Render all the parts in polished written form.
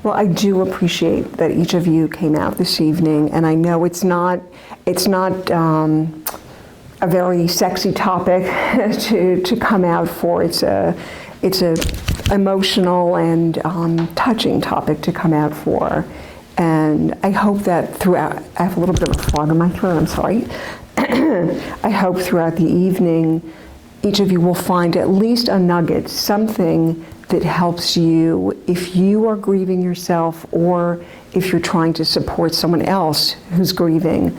Well, I do appreciate that each of you came out this evening, and I know it's not a very sexy topic to come out for. It's a emotional and touching topic to come out for, and I hope that throughout. I have a little bit of a frog in my throat. I'm sorry. I hope throughout the evening, each of you will find at least a nugget, something that helps you if you are grieving yourself or if you're trying to support someone else who's grieving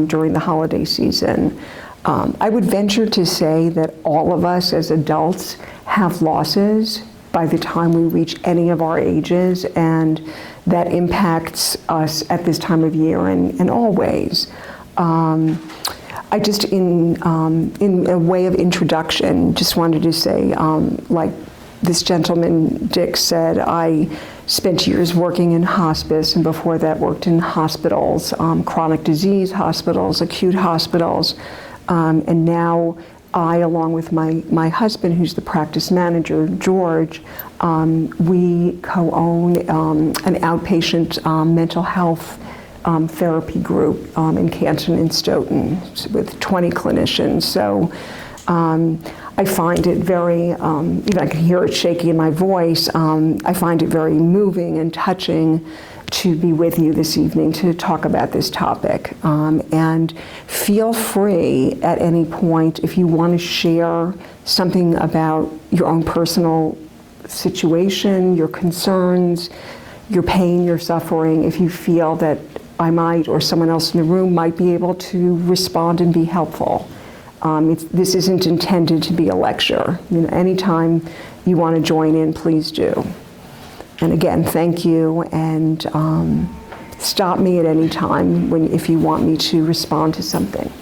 during the holiday season. I would venture to say that all of us as adults have losses by the time we reach any of our ages, and that impacts us at this time of year in all ways. I just, in a way of introduction, just wanted to say, like this gentleman, Dick, said, I spent years working in hospice, and before that worked in hospitals, chronic disease hospitals, acute hospitals, and now I, along with my husband, who's the practice manager, George, we co-own an outpatient mental health therapy group in Canton and Stoughton with 20 clinicians. So I find it very, even I can hear it shaky in my voice, I find it very moving and touching to be with you this evening to talk about this topic. And feel free at any point if you want to share something about your own personal situation, your concerns, your pain, your suffering, if you feel that I might or someone else in the room might be able to respond and be helpful. This isn't intended to be a lecture. You know, anytime you want to join in, please do. And again, thank you, and stop me at any time if you want me to respond to something.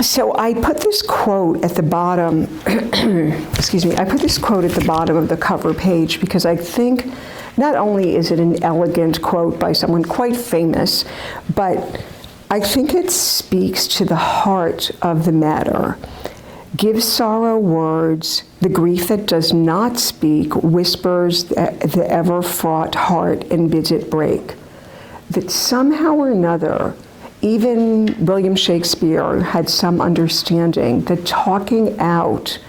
So I put this quote at the bottom, excuse me, I put this quote at the bottom of the cover page because I think not only is it an elegant quote by someone quite famous, but I think it speaks to the heart of the matter. Give sorrow words, the grief that does not speak whispers the ever-fraught heart and bids it break. That somehow or another, even William Shakespeare had some understanding that talking out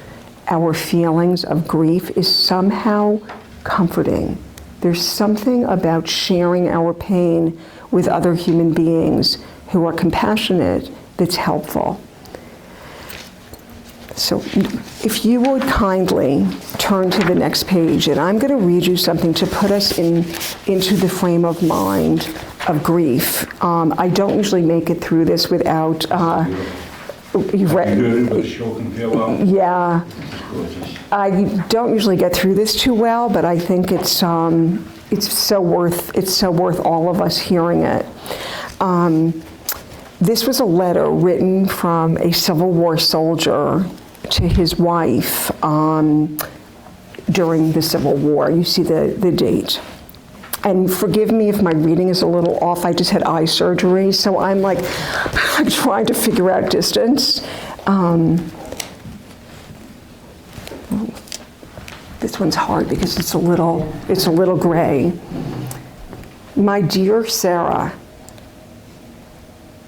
our feelings of grief is somehow comforting. There's something about sharing our pain with other human beings who are compassionate that's helpful. So if you would kindly turn to the next page, and I'm going to read you something to put us into the frame of mind of grief. I don't usually make it through this without, you've read, yeah, I don't usually get through this too well, but I think it's so worth all of us hearing it. This was a letter written from a Civil War soldier to his wife during the Civil War. You see the date. And forgive me if my reading is a little off. I just had eye surgery, so I'm like trying to figure out distance. This one's hard because it's a little gray. My dear Sarah,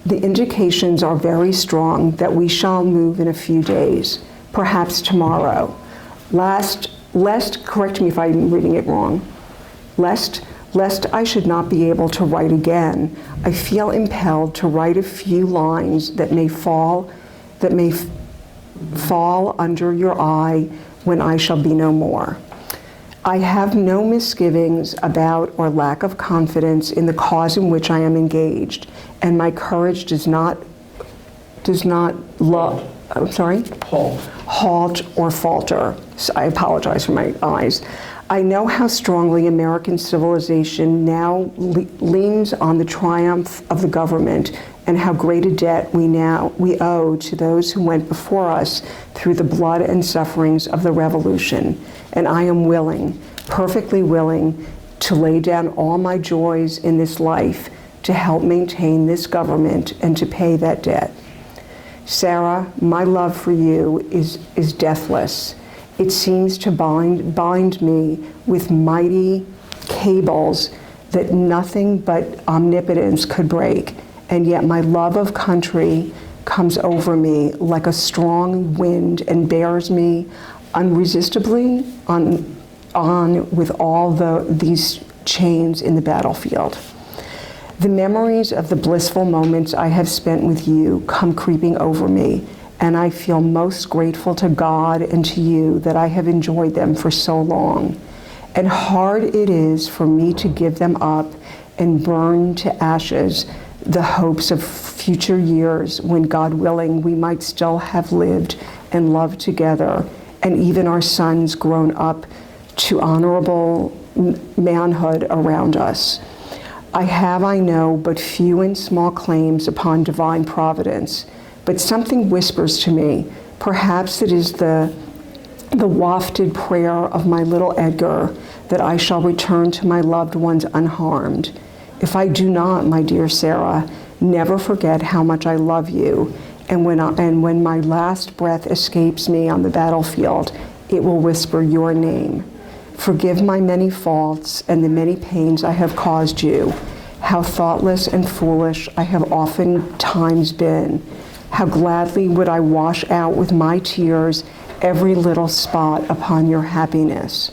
the indications are very strong that we shall move in a few days, perhaps tomorrow. Lest, correct me if I'm reading it wrong, lest I should not be able to write again, I feel impelled to write a few lines that may fall under your eye when I shall be no more. I have no misgivings about or lack of confidence in the cause in which I am engaged, and my courage does not halt or falter. So I apologize for my eyes. I know how strongly American civilization now leans on the triumph of the government, and how great a debt we owe to those who went before us through the blood and sufferings of the revolution. And I am willing, perfectly willing, to lay down all my joys in this life to help maintain this government and to pay that debt. Sarah, my love for you is deathless. It seems to bind me with mighty cables that nothing but omnipotence could break. And yet my love of country comes over me like a strong wind and bears me unresistably on with all these chains in the battlefield. The memories of the blissful moments I have spent with you come creeping over me, and I feel most grateful to God and to you that I have enjoyed them for so long. And hard it is for me to give them up and burn to ashes the hopes of future years when, God willing, we might still have lived and loved together, and even our sons grown up to honorable manhood around us. I have, I know, but few and small claims upon divine providence, but something whispers to me, perhaps it is the wafted prayer of my little Edgar, that I shall return to my loved ones unharmed. If I do not, my dear Sarah, never forget how much I love you, and when my last breath escapes me on the battlefield, it will whisper your name. Forgive my many faults and the many pains I have caused you. How thoughtless and foolish I have oftentimes been. How gladly would I wash out with my tears every little spot upon your happiness.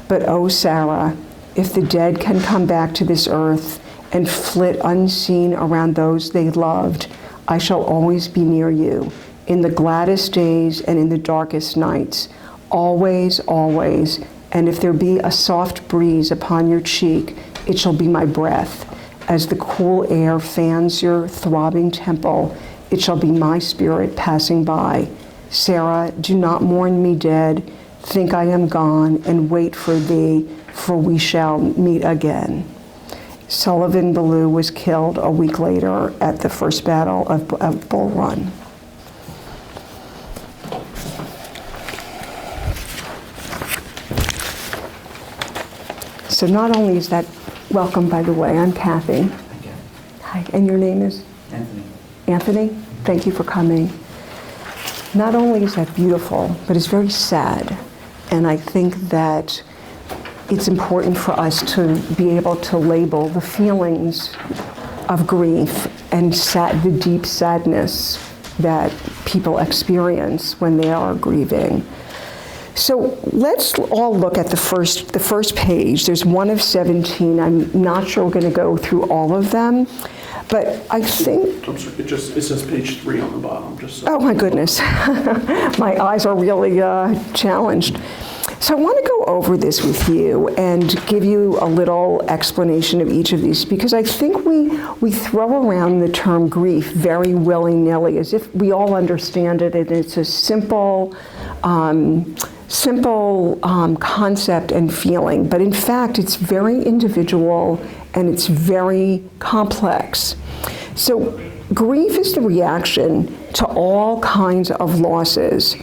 But oh, Sarah, if the dead can come back to this earth and flit unseen around those they loved, I shall always be near you, in the gladdest days and in the darkest nights, always, always. And if there be a soft breeze upon your cheek, it shall be my breath. As the cool air fans your throbbing temple, it shall be my spirit passing by. Sarah, do not mourn me dead. Think I am gone, and wait for thee, for we shall meet again. Sullivan Ballou was killed a week later at the first battle of Bull Run. So not only is that, welcome by the way, I'm Cathy. Hi, and your name is? Anthony. Anthony, thank you for coming. Not only is that beautiful, but it's very sad. And I think that it's important for us to be able to label the feelings of grief and the deep sadness that people experience when they are grieving. So let's all look at the first page. There's one of 17. I'm not sure we're going to go through all of them, but I think... I'm sorry, it says page 3 on the bottom. Just so. Oh my goodness. My eyes are really challenged. So I want to go over this with you and give you a little explanation of each of these, because I think we throw around the term grief very willy-nilly, as if we all understand it and it's a simple concept and feeling. But in fact, it's very individual and it's very complex. So grief is the reaction to all kinds of losses: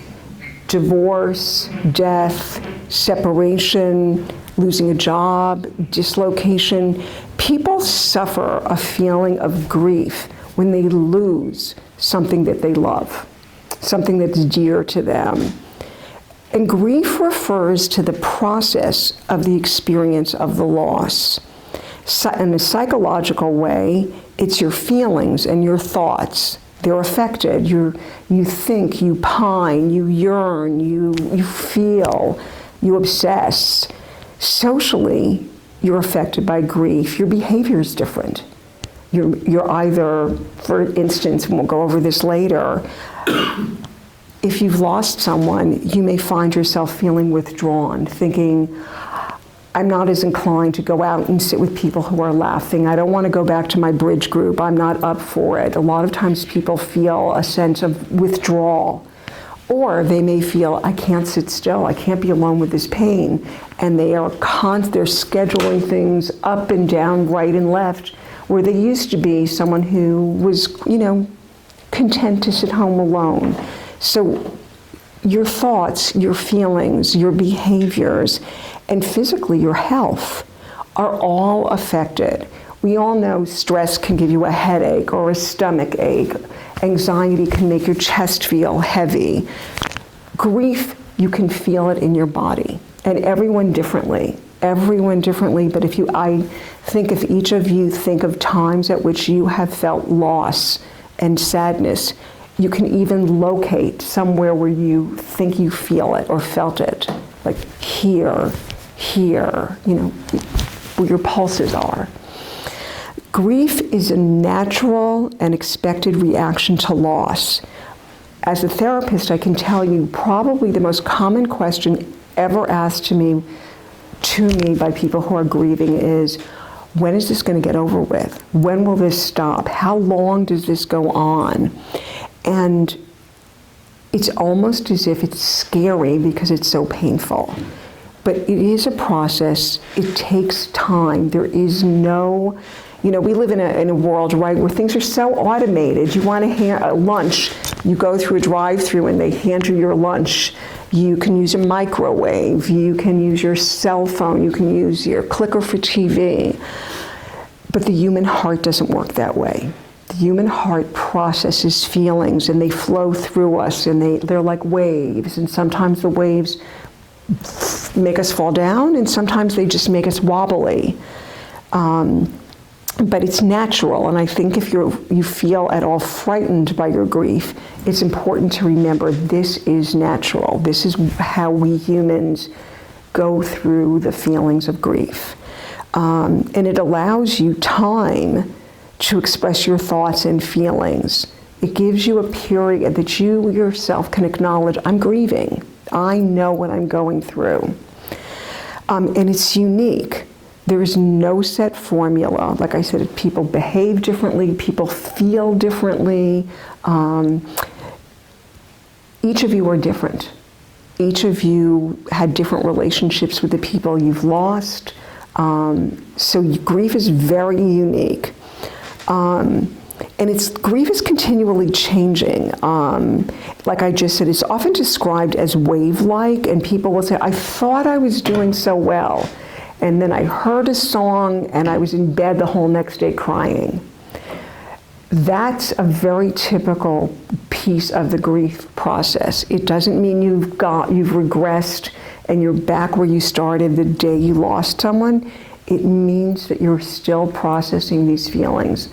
divorce, death, separation, losing a job, dislocation. People suffer a feeling of grief when they lose something that they love, something that's dear to them. And grief refers to the process of the experience of the loss. In a psychological way, it's your feelings and your thoughts. They're affected. You think, you pine, you yearn, you feel, you obsess. Socially, you're affected by grief. Your behavior is different. You're either, for instance, and we'll go over this later, if you've lost someone, you may find yourself feeling withdrawn, thinking, I'm not as inclined to go out and sit with people who are laughing. I don't want to go back to my bridge group. I'm not up for it. A lot of times people feel a sense of withdrawal. Or they may feel, I can't sit still. I can't be alone with this pain. And they're scheduling things up and down, right and left, where they used to be someone who was, content to sit home alone. So your thoughts, your feelings, your behaviors, and physically your health are all affected. We all know stress can give you a headache or a stomach ache. Anxiety can make your chest feel heavy. Grief, you can feel it in your body. And everyone differently, but I think if each of you think of times at which you have felt loss and sadness, you can even locate somewhere where you think you feel it or felt it, like here, where your pulses are. Grief is a natural and expected reaction to loss. As a therapist, I can tell you probably the most common question ever asked to me by people who are grieving is, when is this going to get over with? When will this stop? How long does this go on? And it's almost as if it's scary because it's so painful. But it is a process. It takes time. There is no, we live in a world, right, where things are so automated. You want a lunch, you go through a drive-through and they hand you your lunch. You can use a microwave, you can use your cell phone, you can use your clicker for TV. But the human heart doesn't work that way. The human heart processes feelings and they flow through us and they're like waves, and sometimes the waves make us fall down and sometimes they just make us wobbly. But it's natural, and I think if you feel at all frightened by your grief, it's important to remember this is natural. This is how we humans go through the feelings of grief. And it allows you time to express your thoughts and feelings. It gives you a period that you yourself can acknowledge, I'm grieving. I know what I'm going through. And it's unique. There is no set formula. Like I said, people behave differently, people feel differently. Each of you are different. Each of you had different relationships with the people you've lost. So grief is very unique. And grief is continually changing. Like I just said, it's often described as wave-like, and people will say, I thought I was doing so well. And then I heard a song and I was in bed the whole next day crying. That's a very typical piece of the grief process. It doesn't mean you've regressed and you're back where you started the day you lost someone. It means that you're still processing these feelings.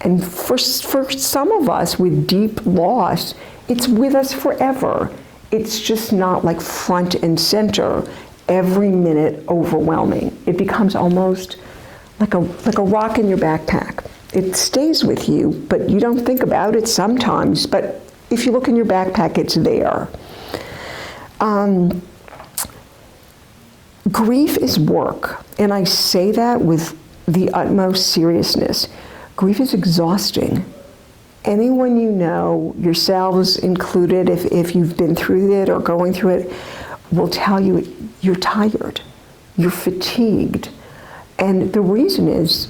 And for some of us with deep loss, it's with us forever. It's just not like front and center, every minute overwhelming. It becomes almost like a rock in your backpack. It stays with you, but you don't think about it sometimes. But if you look in your backpack, it's there. Grief is work, and I say that with the utmost seriousness. Grief is exhausting. Anyone you know, yourselves included, if you've been through it or going through it, will tell you you're tired, you're fatigued. And the reason is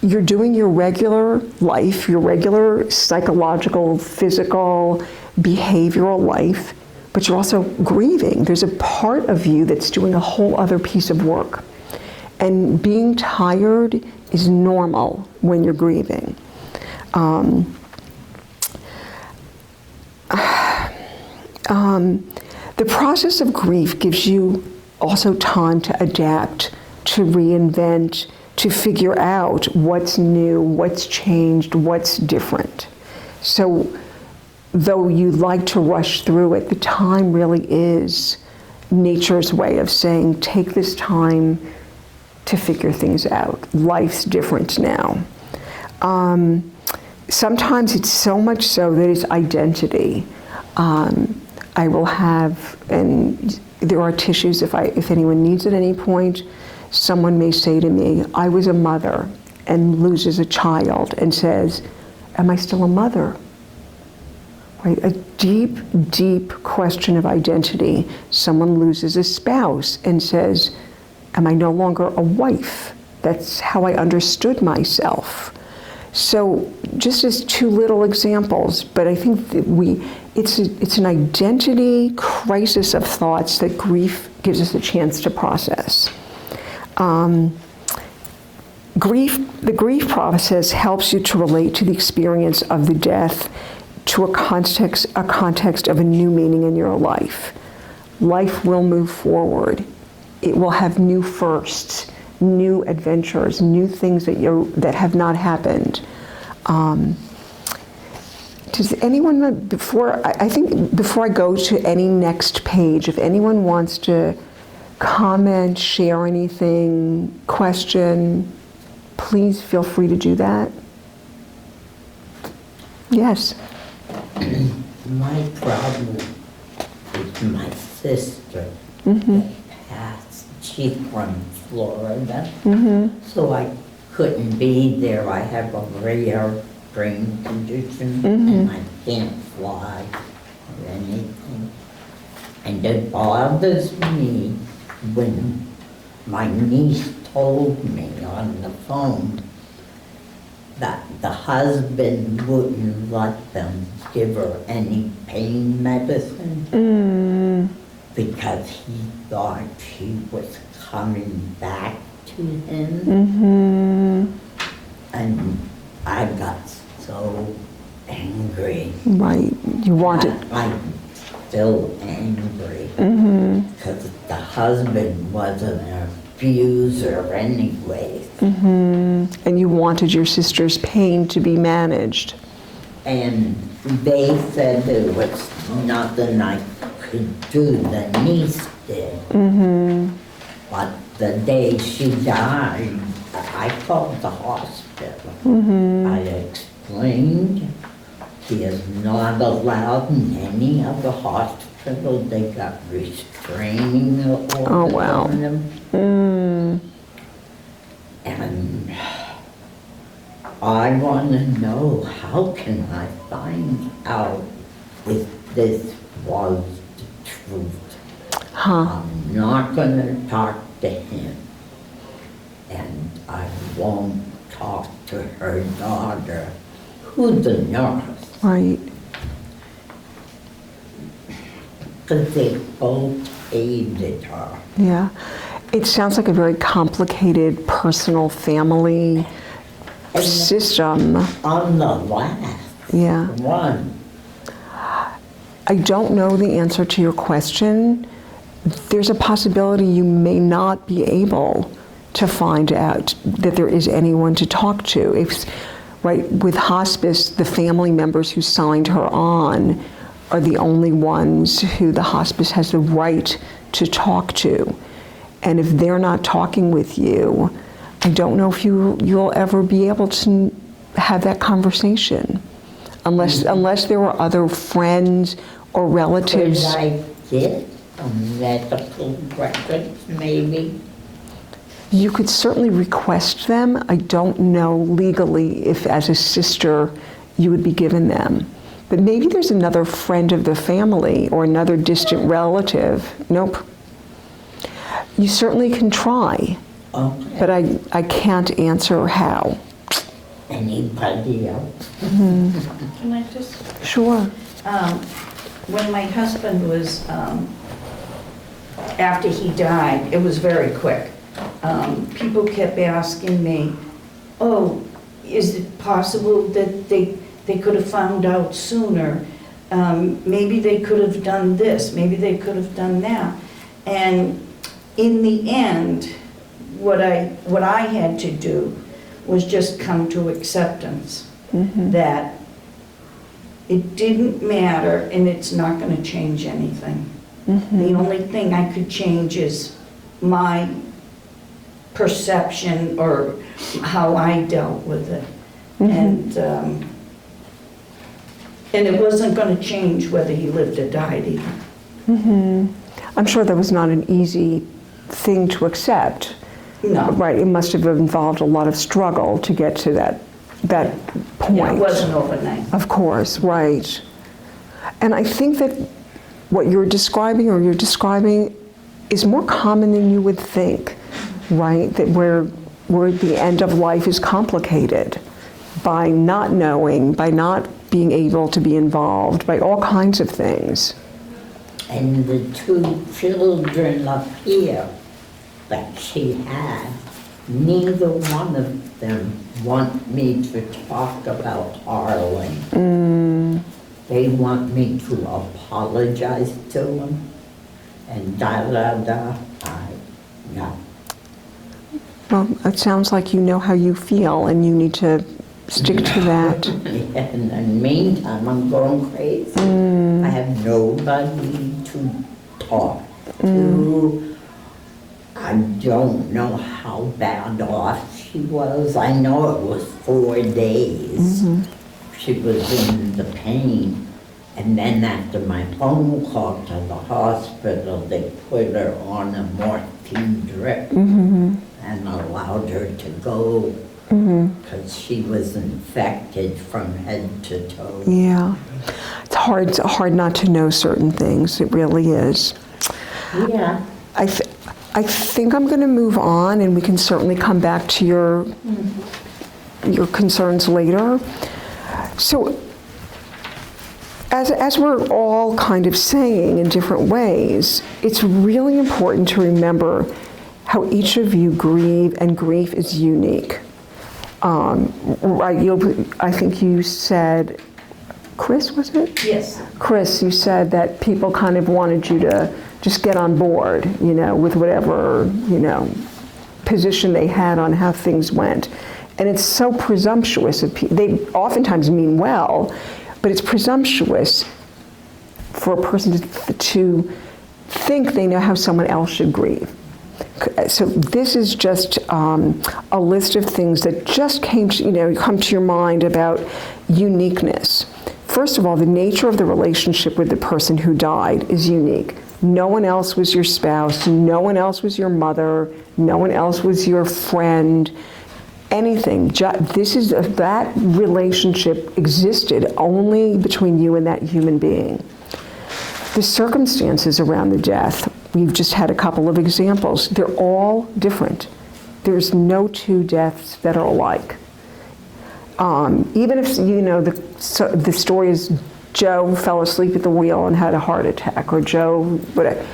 you're doing your regular life, your regular psychological, physical, behavioral life, but you're also grieving. There's a part of you that's doing a whole other piece of work. And being tired is normal when you're grieving. The process of grief gives you also time to adapt, to reinvent, to figure out what's new, what's changed, what's different. So though you like to rush through it, the time really is nature's way of saying, take this time to figure things out. Life's different now. Sometimes it's so much so that it's identity. I will have, and there are tissues if anyone needs at any point, someone may say to me, I was a mother, and loses a child and says, am I still a mother? Right? A deep, deep question of identity. Someone loses a spouse and says, am I no longer a wife? That's how I understood myself. So just as two little examples, but I think that it's an identity crisis of thoughts that grief gives us a chance to process. The grief process helps you to relate to the experience of the death to a context of a new meaning in your life. life will move forward. It will have new firsts, new adventures, new things that have not happened. Does anyone, before I go to any next page, if anyone wants to comment, share anything, question, please feel free to do that. Yes. My problem is my sister that passed. She's from Florida, so I couldn't be there. I have a rare brain condition and I can't fly or anything. And it bothers me when my niece told me on the phone that the husband wouldn't let them give her any pain medicine because he thought she was coming back to him. And I got so angry. Right. You want it. I'm still angry because the husband wasn't an abuser anyway. And you wanted your sister's pain to be managed. And they said there was nothing I could do. The niece did. But the day she died, I called the hospital. I explained he is not allowed in any other hospital. They got restraining orders on him. And I want to know, how can I find out if this was the truth? I'm not going to talk to him. And I won't talk to her daughter, who's a nurse. Right. Because they both hated her. Yeah. It sounds like a very complicated personal family system. On the last one. I don't know the answer to your question. There's a possibility you may not be able to find out that there is anyone to talk to. With hospice, the family members who signed her on are the only ones who the hospice has the right to talk to. And if they're not talking with you, I don't know if you'll ever be able to have that conversation, unless there were other friends or relatives. Could I get a medical records, maybe? You could certainly request them. I don't know legally if, as a sister, you would be given them. But maybe there's another friend of the family or another distant relative. Nope. You certainly can try, but I can't answer how. Anybody else? Can I just? Sure. When my husband was, after he died, it was very quick. People kept asking me, oh, is it possible that they could have found out sooner? Maybe they could have done this, maybe they could have done that. And in the end, what I had to do was just come to acceptance that it didn't matter and it's not going to change anything. The only thing I could change is my perception or how I dealt with it. And it wasn't going to change whether he lived or died either. I'm sure that was not an easy thing to accept. No. Right, it must have involved a lot of struggle to get to that point. Yeah, it wasn't overnight. Of course, right. And I think that what you're describing is more common than you would think, right? That where the end of life is complicated by not knowing, by not being able to be involved, by all kinds of things. And the two children up here that she had, neither one of them want me to talk about Harlan. They want me to apologize to them and da-da-da. Yeah. Well, it sounds like you know how you feel and you need to stick to that. In the meantime, I'm going crazy. I have nobody to talk to. I don't know how bad off she was. I know it was 4 days. She was in the pain. And then after my phone call to the hospital, they put her on a morphine drip and allowed her to go because she was infected from head to toe. Yeah. It's hard not to know certain things. It really is. Yeah. I think I'm going to move on, and we can certainly come back to your concerns later. So, as we're all kind of saying in different ways, it's really important to remember how each of you grieve, and grief is unique. I think you said, Chris, was it? Yes. Chris, you said that people kind of wanted you to just get on board, with whatever, position they had on how things went. And it's so presumptuous. They oftentimes mean well, but it's presumptuous for a person to think they know how someone else should grieve. So this is just a list of things that just come to your mind about uniqueness. First of all, the nature of the relationship with the person who died is unique. No one else was your spouse, no one else was your mother, no one else was your friend, anything. That relationship existed only between you and that human being. The circumstances around the death, we've just had a couple of examples. They're all different. There's no two deaths that are alike. Even if, the story is Joe fell asleep at the wheel and had a heart attack, or Joe, whatever.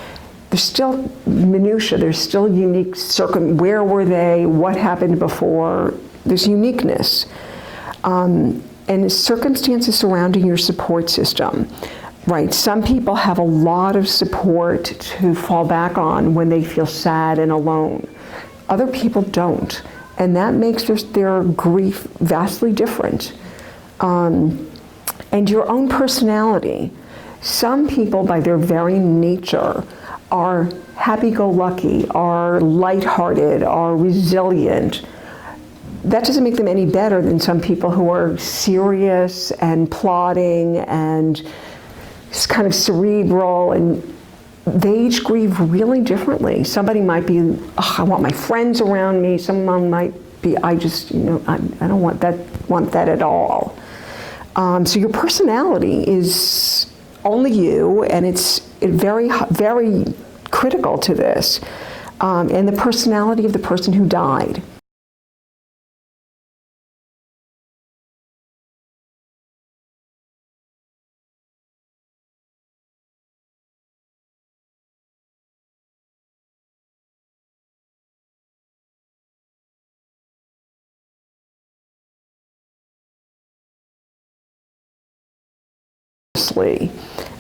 There's still minutia, there's still unique where were they, what happened before, there's uniqueness. And the circumstances surrounding your support system, right? Some people have a lot of support to fall back on when they feel sad and alone. Other people don't, and that makes their grief vastly different. And your own personality. Some people, by their very nature, are happy-go-lucky, are lighthearted, are resilient. That doesn't make them any better than some people who are serious and plodding and kind of cerebral, and they each grieve really differently. Somebody might be, I want my friends around me. Someone might be, I don't want that at all. So your personality is only you, and it's very, very critical to this, and the personality of the person who died.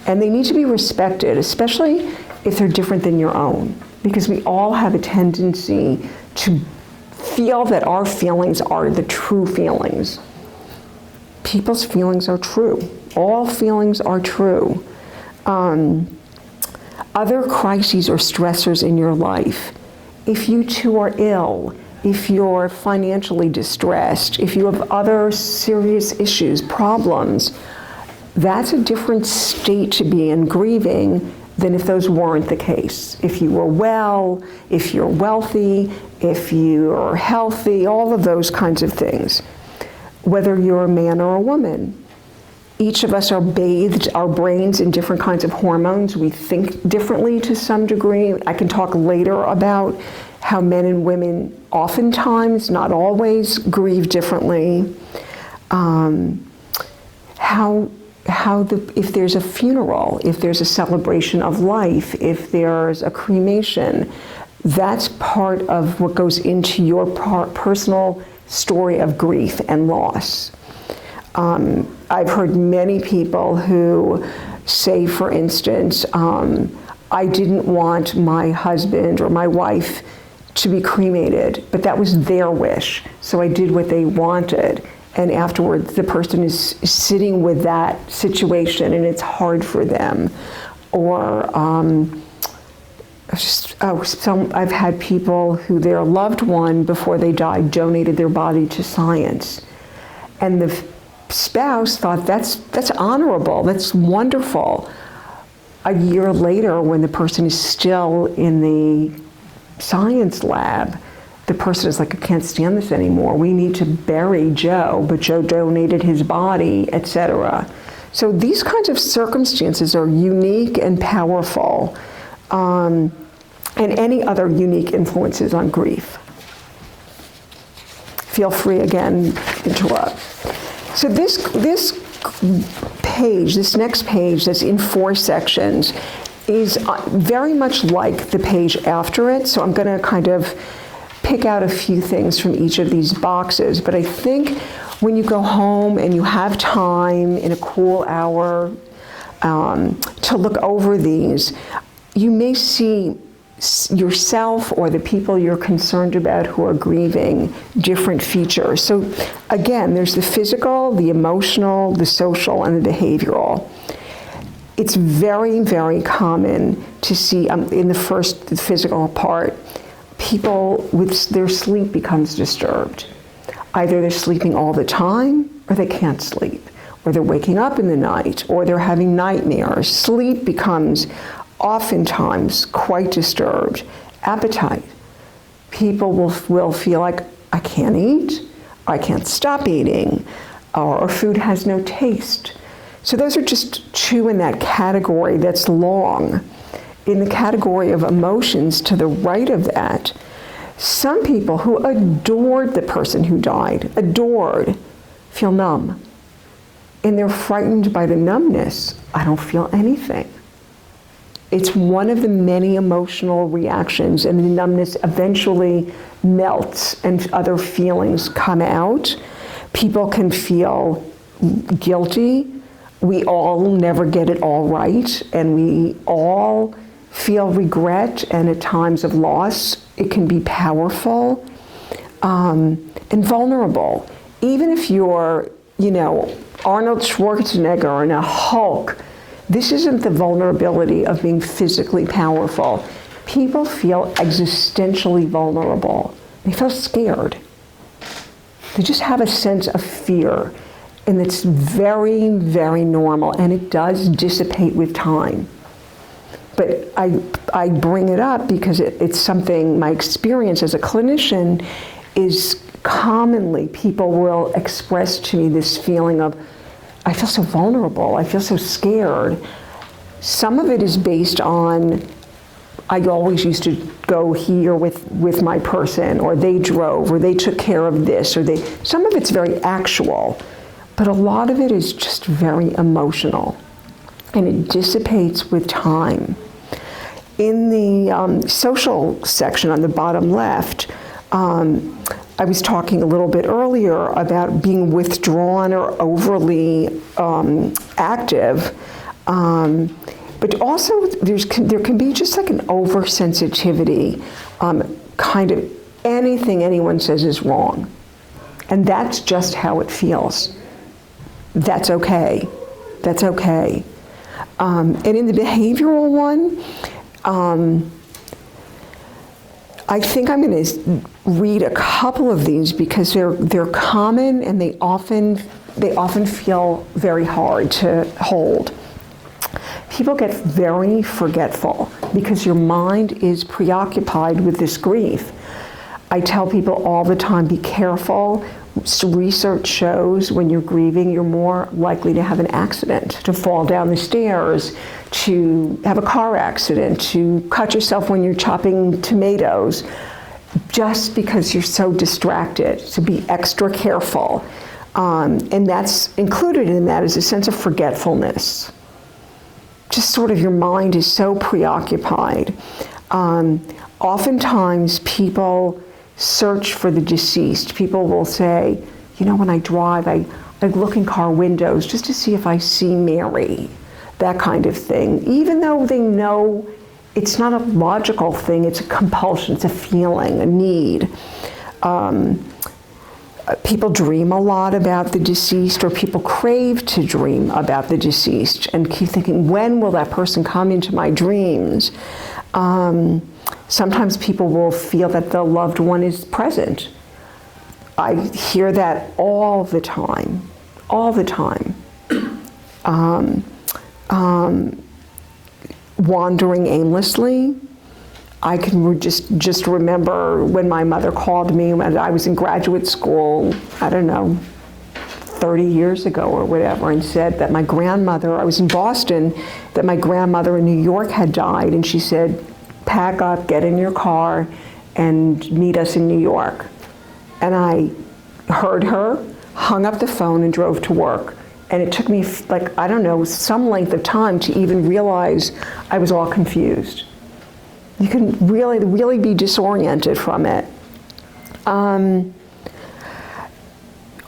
And they need to be respected, especially if they're different than your own, because we all have a tendency to feel that our feelings are the true feelings. People's feelings are true. All feelings are true. Other crises or stressors in your life, if you too are ill, if you're financially distressed, if you have other serious issues, problems, that's a different state to be in grieving than if those weren't the case. If you were well, if you're wealthy, if you're healthy, all of those kinds of things. Whether you're a man or a woman. Each of us are bathed, our brains, in different kinds of hormones. We think differently to some degree. I can talk later about how men and women oftentimes, not always, grieve differently. If there's a funeral, if there's a celebration of life, if there's a cremation, that's part of what goes into your personal story of grief and loss. I've heard many people who say, for instance, I didn't want my husband or my wife to be cremated, but that was their wish. So I did what they wanted. And afterwards, the person is sitting with that situation and it's hard for them. Or I've had people who their loved one, before they died, donated their body to science. And the spouse thought, that's honorable, that's wonderful. A year later, when the person is still in the science lab, the person is like, I can't stand this anymore. We need to bury Joe, but Joe donated his body, etc. So these kinds of circumstances are unique and powerful, and any other unique influences on grief. Feel free again, interrupt. So this page, this next page that's in 4 sections, is very much like the page after it. So I'm going to kind of pick out a few things from each of these boxes. But I think when you go home and you have time in a cool hour to look over these, you may see yourself or the people you're concerned about who are grieving different features. So again, there's the physical, the emotional, the social, and the behavioral. It's very, very common to see in the physical part, people with their sleep becomes disturbed. Either they're sleeping all the time or they can't sleep, or they're waking up in the night, or they're having nightmares. Sleep becomes oftentimes quite disturbed. Appetite. People will feel like, I can't eat, I can't stop eating, or food has no taste. So those are just 2 in that category that's long. In the category of emotions to the right of that, some people who adored the person who died, feel numb. And they're frightened by the numbness. I don't feel anything. It's one of the many emotional reactions, and the numbness eventually melts and other feelings come out. People can feel guilty. We all never get it all right, and we all feel regret, and at times of loss, it can be powerful and vulnerable. Even if you're, Arnold Schwarzenegger and a Hulk, this isn't the vulnerability of being physically powerful. People feel existentially vulnerable. They feel scared. They just have a sense of fear, and it's very, very normal, and it does dissipate with time. But I bring it up because it's something, my experience as a clinician is commonly people will express to me this feeling of, I feel so vulnerable, I feel so scared. Some of it is based on, I always used to go here with my person, or they drove, or they took care of this, or some of it's very actual, but a lot of it is just very emotional, and it dissipates with time. In the social section on the bottom left, I was talking a little bit earlier about being withdrawn or overly active, but also there can be just like an oversensitivity, kind of anything anyone says is wrong, and that's just how it feels. That's okay. That's okay. And in the behavioral one, I think I'm going to read a couple of these because they're common, and they often feel very hard to hold. People get very forgetful because your mind is preoccupied with this grief. I tell people all the time, be careful. Research shows when you're grieving, you're more likely to have an accident, to fall down the stairs, to have a car accident, to cut yourself when you're chopping tomatoes, just because you're so distracted. So be extra careful. And that's included in that is a sense of forgetfulness. Just sort of your mind is so preoccupied. Oftentimes people search for the deceased. People will say, when I drive, I look in car windows just to see if I see Mary, that kind of thing. Even though they know it's not a logical thing, it's a compulsion, it's a feeling, a need. People dream a lot about the deceased, or people crave to dream about the deceased and keep thinking, when will that person come into my dreams? Sometimes people will feel that the loved one is present. I hear that all the time, all the time. Wandering aimlessly. I can just remember when my mother called me when I was in graduate school, I don't know, 30 years ago or whatever, and said that my grandmother, I was in Boston, that my grandmother in New York had died, and she said, pack up, get in your car, and meet us in New York. And I heard her, hung up the phone, and drove to work. And it took me, like, I don't know, some length of time to even realize I was all confused. You can really be disoriented from it.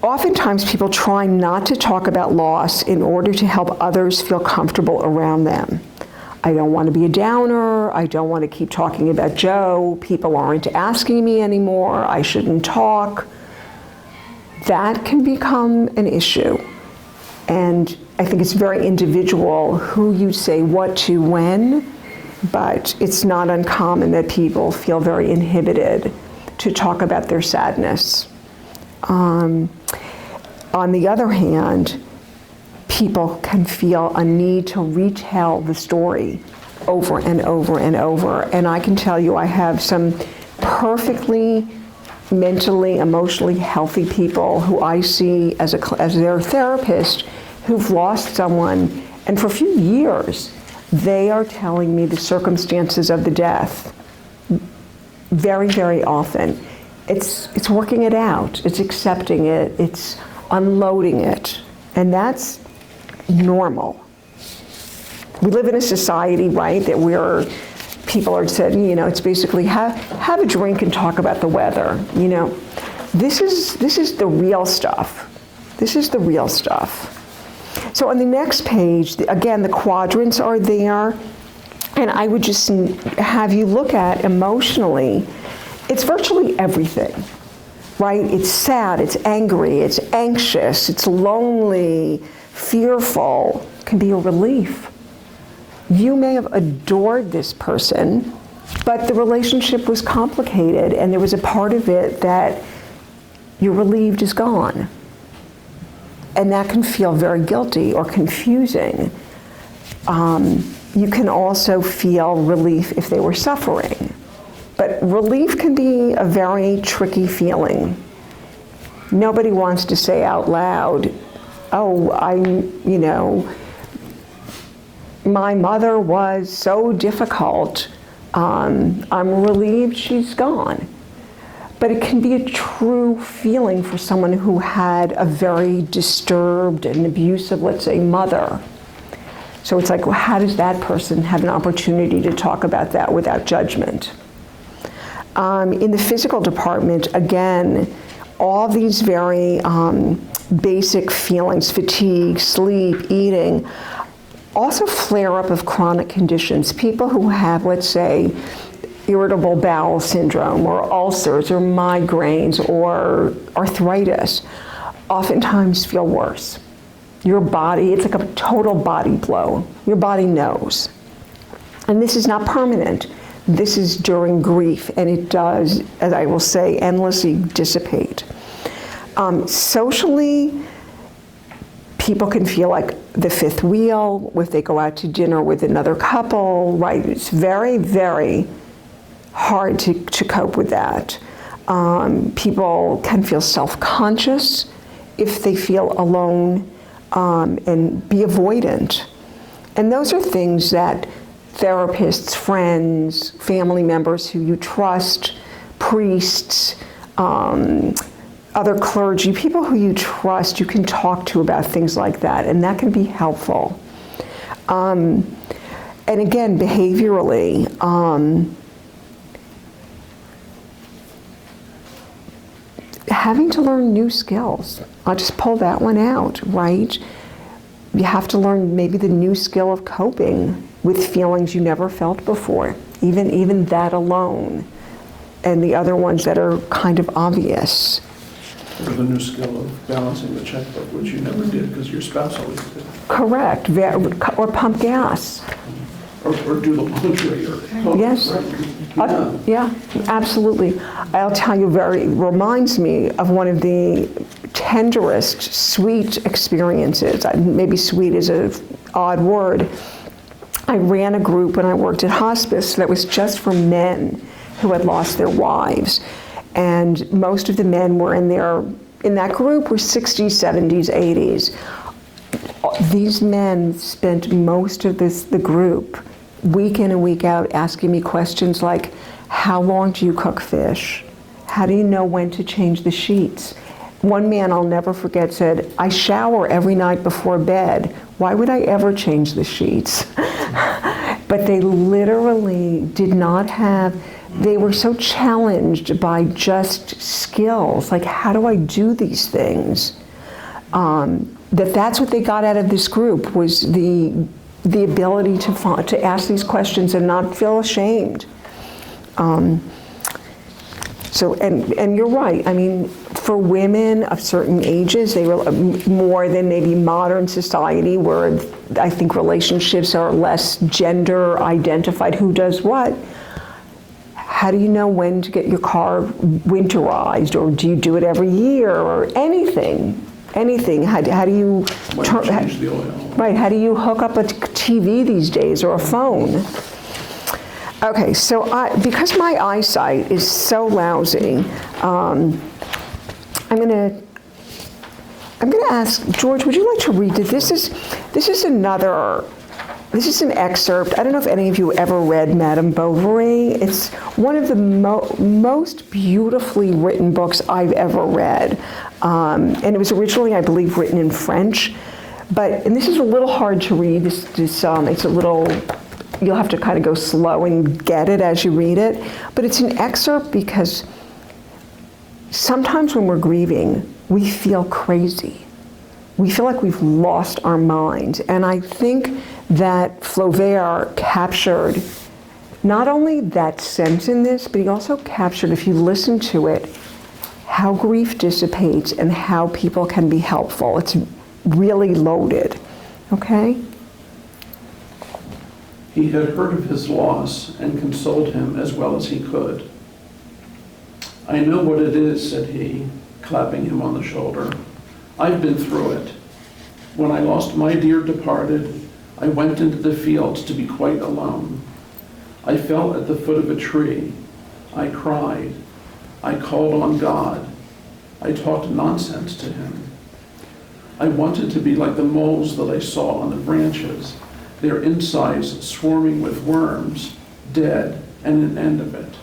Oftentimes people try not to talk about loss in order to help others feel comfortable around them. I don't want to be a downer. I don't want to keep talking about Joe. People aren't asking me anymore. I shouldn't talk. That can become an issue. And I think it's very individual who you say what to when, but it's not uncommon that people feel very inhibited to talk about their sadness. On the other hand, people can feel a need to retell the story over and over and over. And I can tell you I have some perfectly mentally, emotionally healthy people who I see as their therapist who've lost someone, and for a few years, they are telling me the circumstances of the death very, very often. It's working it out, it's accepting it, it's unloading it, and that's normal. We live in a society, right, that people are said, it's basically have a drink and talk about the weather, This is the real stuff. This is the real stuff. So on the next page, again, the quadrants are there, and I would just have you look at emotionally, it's virtually everything, right? It's sad, it's angry, it's anxious, it's lonely, fearful, can be a relief. You may have adored this person, but the relationship was complicated, and there was a part of it that you're relieved is gone. And that can feel very guilty or confusing. You can also feel relief if they were suffering. But relief can be a very tricky feeling. Nobody wants to say out loud, oh, my mother was so difficult, I'm relieved she's gone. But it can be a true feeling for someone who had a very disturbed and abusive, let's say, mother. So it's like, well, how does that person have an opportunity to talk about that without judgment? In the physical department, again, all these very basic feelings, fatigue, sleep, eating, also flare up of chronic conditions. People who have, let's say, irritable bowel syndrome or ulcers or migraines or arthritis oftentimes feel worse. Your body, it's like a total body blow. Your body knows. And this is not permanent. This is during grief, and it does, as I will say, endlessly dissipate. Socially, people can feel like the fifth wheel if they go out to dinner with another couple, right? It's very, very hard to cope with that. People can feel self-conscious if they feel alone and be avoidant. And those are things that therapists, friends, family members who you trust, priests, other clergy, people who you trust, you can talk to about things like that, and that can be helpful. And again, behaviorally, having to learn new skills. I'll just pull that one out, right? You have to learn maybe the new skill of coping with feelings you never felt before, even that alone, and the other ones that are kind of obvious. Or the new skill of balancing the checkbook, which you never did because your spouse always did. Correct, or pump gas. Or do the laundry, or cook. Yes. Yeah. Yeah, absolutely. I'll tell you, reminds me of one of the tenderest, sweet experiences. Maybe sweet is an odd word. I ran a group when I worked at hospice that was just for men who had lost their wives. And most of the men were in that group were 60s, 70s, 80s. These men spent most of the group, week in and week out, asking me questions like, how long do you cook fish? How do you know when to change the sheets? One man I'll never forget said, I shower every night before bed. Why would I ever change the sheets? But they literally did not have, they were so challenged by just skills, like how do I do these things? That's what they got out of this group, was the ability to ask these questions and not feel ashamed. And you're right. I mean, for women of certain ages, they were more than maybe modern society, where I think relationships are less gender identified, who does what. How do you know when to get your car winterized, or do you do it every year, or anything? How do you Change the oil. Right, how do you hook up a TV these days, or a phone? Okay, so because my eyesight is so lousy, I'm gonna ask George, would you like to read it? This is an excerpt. I don't know if any of you ever read Madame Bovary. It's one of the most beautifully written books I've ever read. And it was originally, I believe, written in French. And this is a little hard to read. It's a little, you'll have to kind of go slow and get it as you read it. But it's an excerpt because sometimes when we're grieving, we feel crazy. We feel like we've lost our minds. And I think that Flaubert captured not only that sense in this, but he also captured, if you listen to it, how grief dissipates and how people can be helpful. It's really loaded, okay? He had heard of his loss and consoled him as well as he could. I know what it is, said he, clapping him on the shoulder. I've been through it. When I lost my dear departed, I went into the fields to be quite alone. I fell at the foot of a tree. I cried. I called on God. I talked nonsense to him. I wanted to be like the moles that I saw on the branches, their insides swarming with worms, dead, and an end of it.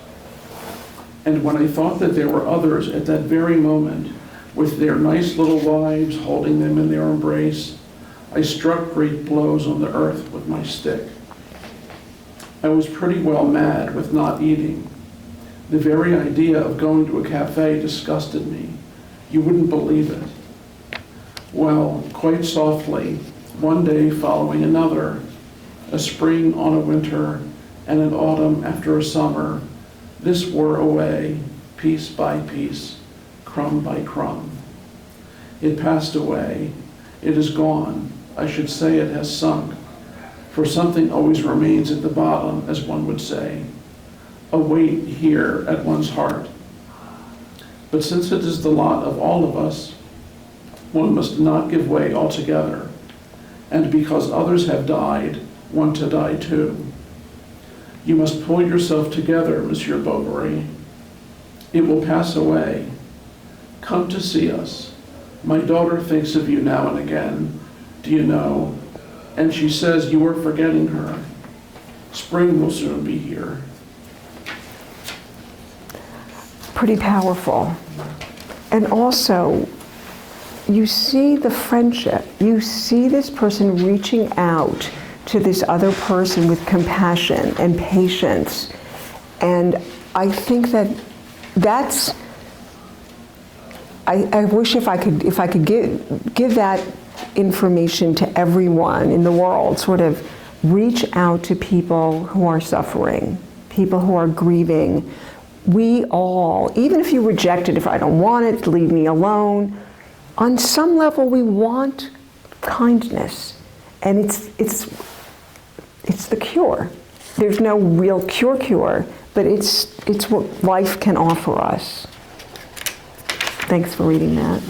And when I thought that there were others at that very moment, with their nice little wives holding them in their embrace, I struck great blows on the earth with my stick. I was pretty well mad with not eating. The very idea of going to a cafe disgusted me. You wouldn't believe it. Well, quite softly, one day following another, a spring on a winter, and an autumn after a summer, this wore away, piece by piece, crumb by crumb. It passed away. It is gone. I should say it has sunk, for something always remains at the bottom, as one would say, a weight here at one's heart. But since it is the lot of all of us, one must not give way altogether, and because others have died, one to die too. You must pull yourself together, Monsieur Bovary. It will pass away. Come to see us. My daughter thinks of you now and again, do you know? And she says you are forgetting her. Spring will soon be here. Pretty powerful. And also, you see the friendship. You see this person reaching out to this other person with compassion and patience. And I think that's, I wish if I could give that information to everyone in the world, sort of reach out to people who are suffering, people who are grieving. We all, even if you reject it, if I don't want it, leave me alone, on some level we want kindness. And it's the cure. There's no real cure, but it's what life can offer us. Thanks for reading that.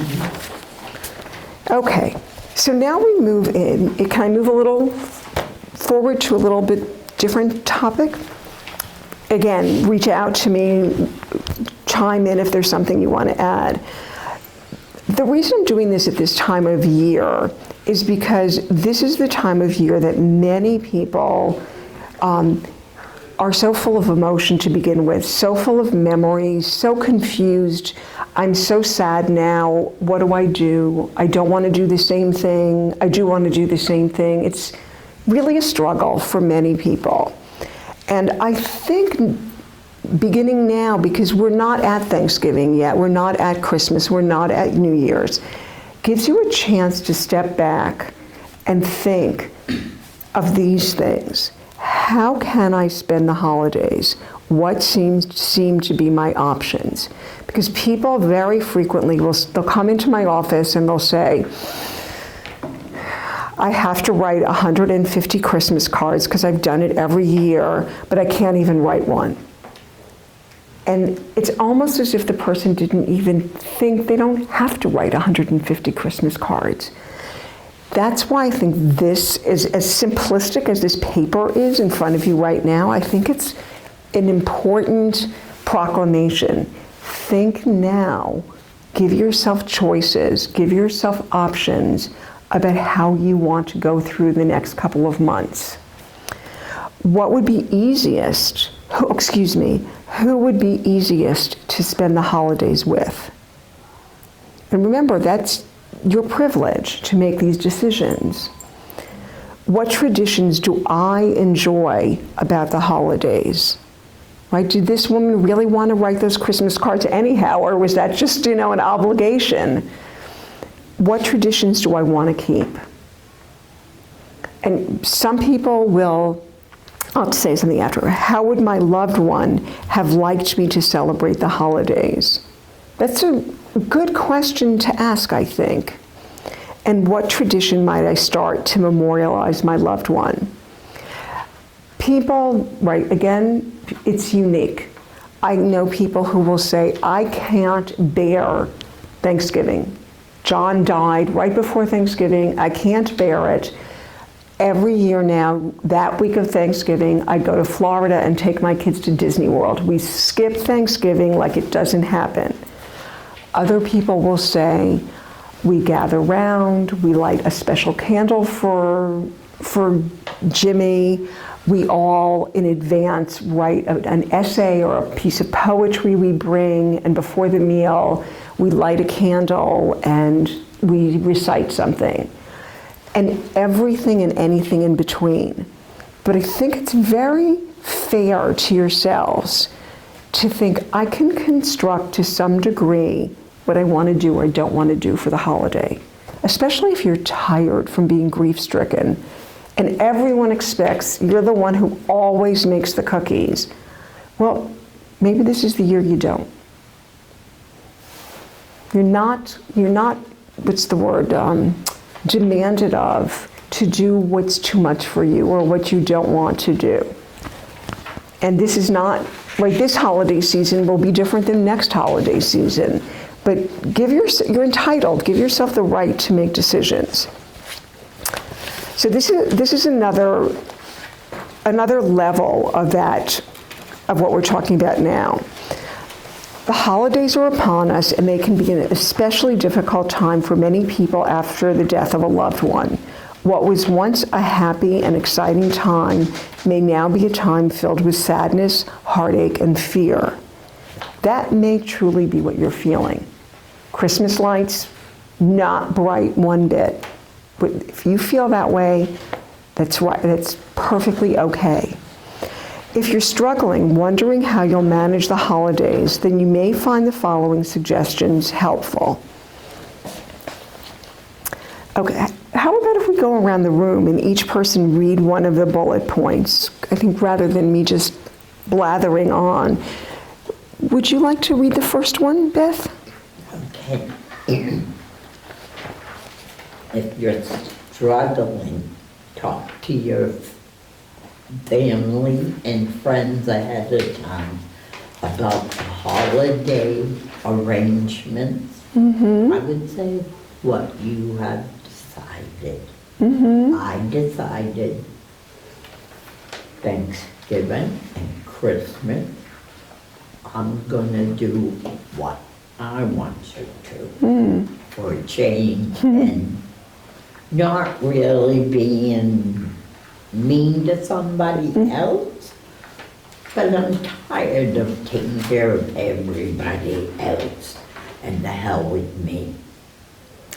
Okay, so now we move in. Can I move a little forward to a little bit different topic? Again, reach out to me, chime in if there's something you want to add. The reason I'm doing this at this time of year is because this is the time of year that many people are so full of emotion to begin with, so full of memories, so confused. I'm so sad now. What do? I don't want to do the same thing. I do want to do the same thing. It's really a struggle for many people. And I think beginning now, because we're not at Thanksgiving yet, we're not at Christmas, we're not at New Year's, gives you a chance to step back and think of these things. How can I spend the holidays? What seem to be my options? Because people very frequently they'll come into my office and they'll say, I have to write 150 Christmas cards because I've done it every year, but I can't even write one. And it's almost as if the person didn't even think they don't have to write 150 Christmas cards. That's why I think this is, as simplistic as this paper is in front of you right now, I think it's an important proclamation. Think now. Give yourself choices. Give yourself options about how you want to go through the next couple of months. What would be easiest, who would be easiest to spend the holidays with? And remember, that's your privilege to make these decisions. What traditions do I enjoy about the holidays? Right? Did this woman really want to write those Christmas cards anyhow, or was that just, an obligation? What traditions do I want to keep? And some people will, I'll say something after, how would my loved one have liked me to celebrate the holidays? That's a good question to ask, I think. And what tradition might I start to memorialize my loved one? People, right, again, it's unique. I know people who will say, I can't bear Thanksgiving. John died right before Thanksgiving. I can't bear it. Every year now, that week of Thanksgiving, I go to Florida and take my kids to Disney World. We skip Thanksgiving like it doesn't happen. Other people will say, we gather round, we light a special candle for Jimmy. We all, in advance, write an essay or a piece of poetry we bring, and before the meal, we light a candle and we recite something. And everything and anything in between. But I think it's very fair to yourselves to think, I can construct to some degree what I want to do or don't want to do for the holiday, especially if you're tired from being grief-stricken and everyone expects you're the one who always makes the cookies. Well, maybe this is the year you don't. You're not, what's the word, demanded of to do what's too much for you or what you don't want to do. And this is not, like this holiday season will be different than next holiday season. But you're entitled, give yourself the right to make decisions. So this is another level of what we're talking about now. The holidays are upon us, and they can be an especially difficult time for many people after the death of a loved one. What was once a happy and exciting time may now be a time filled with sadness, heartache, and fear. That may truly be what you're feeling. Christmas lights, not bright one bit. But if you feel that way, that's right, that's perfectly okay. If you're struggling, wondering how you'll manage the holidays, then you may find the following suggestions helpful. Okay, how about if we go around the room and each person read one of the bullet points? I think rather than me just blathering on. Would you like to read the first one, Beth? Okay. If you're struggling, talk to your family and friends ahead of time about the holiday arrangements. I would say what you have decided. I decided Thanksgiving and Christmas, I'm gonna do what I want you to for a change and not really being mean to somebody else, but I'm tired of taking care of everybody else, and the hell with me.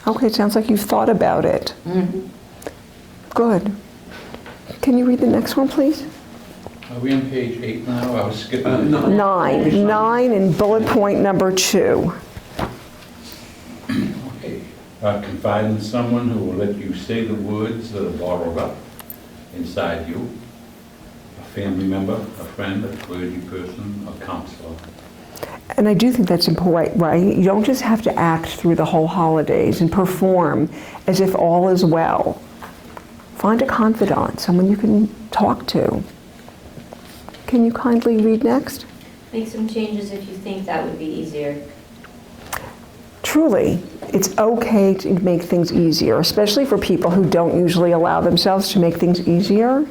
Okay, sounds like you've thought about it. Good. Can you read the next one, please? Are we on page 8 now? I was skipping. No. 9 and bullet point number 2. Okay. Confide in someone who will let you say the words that are bottled up inside you. A family member, a friend, a clergy person, a counselor. And I do think that's important, right? You don't just have to act through the whole holidays and perform as if all is well. Find a confidant, someone you can talk to. Can you kindly read next? Make some changes if you think that would be easier. Truly, it's okay to make things easier, especially for people who don't usually allow themselves to make things easier.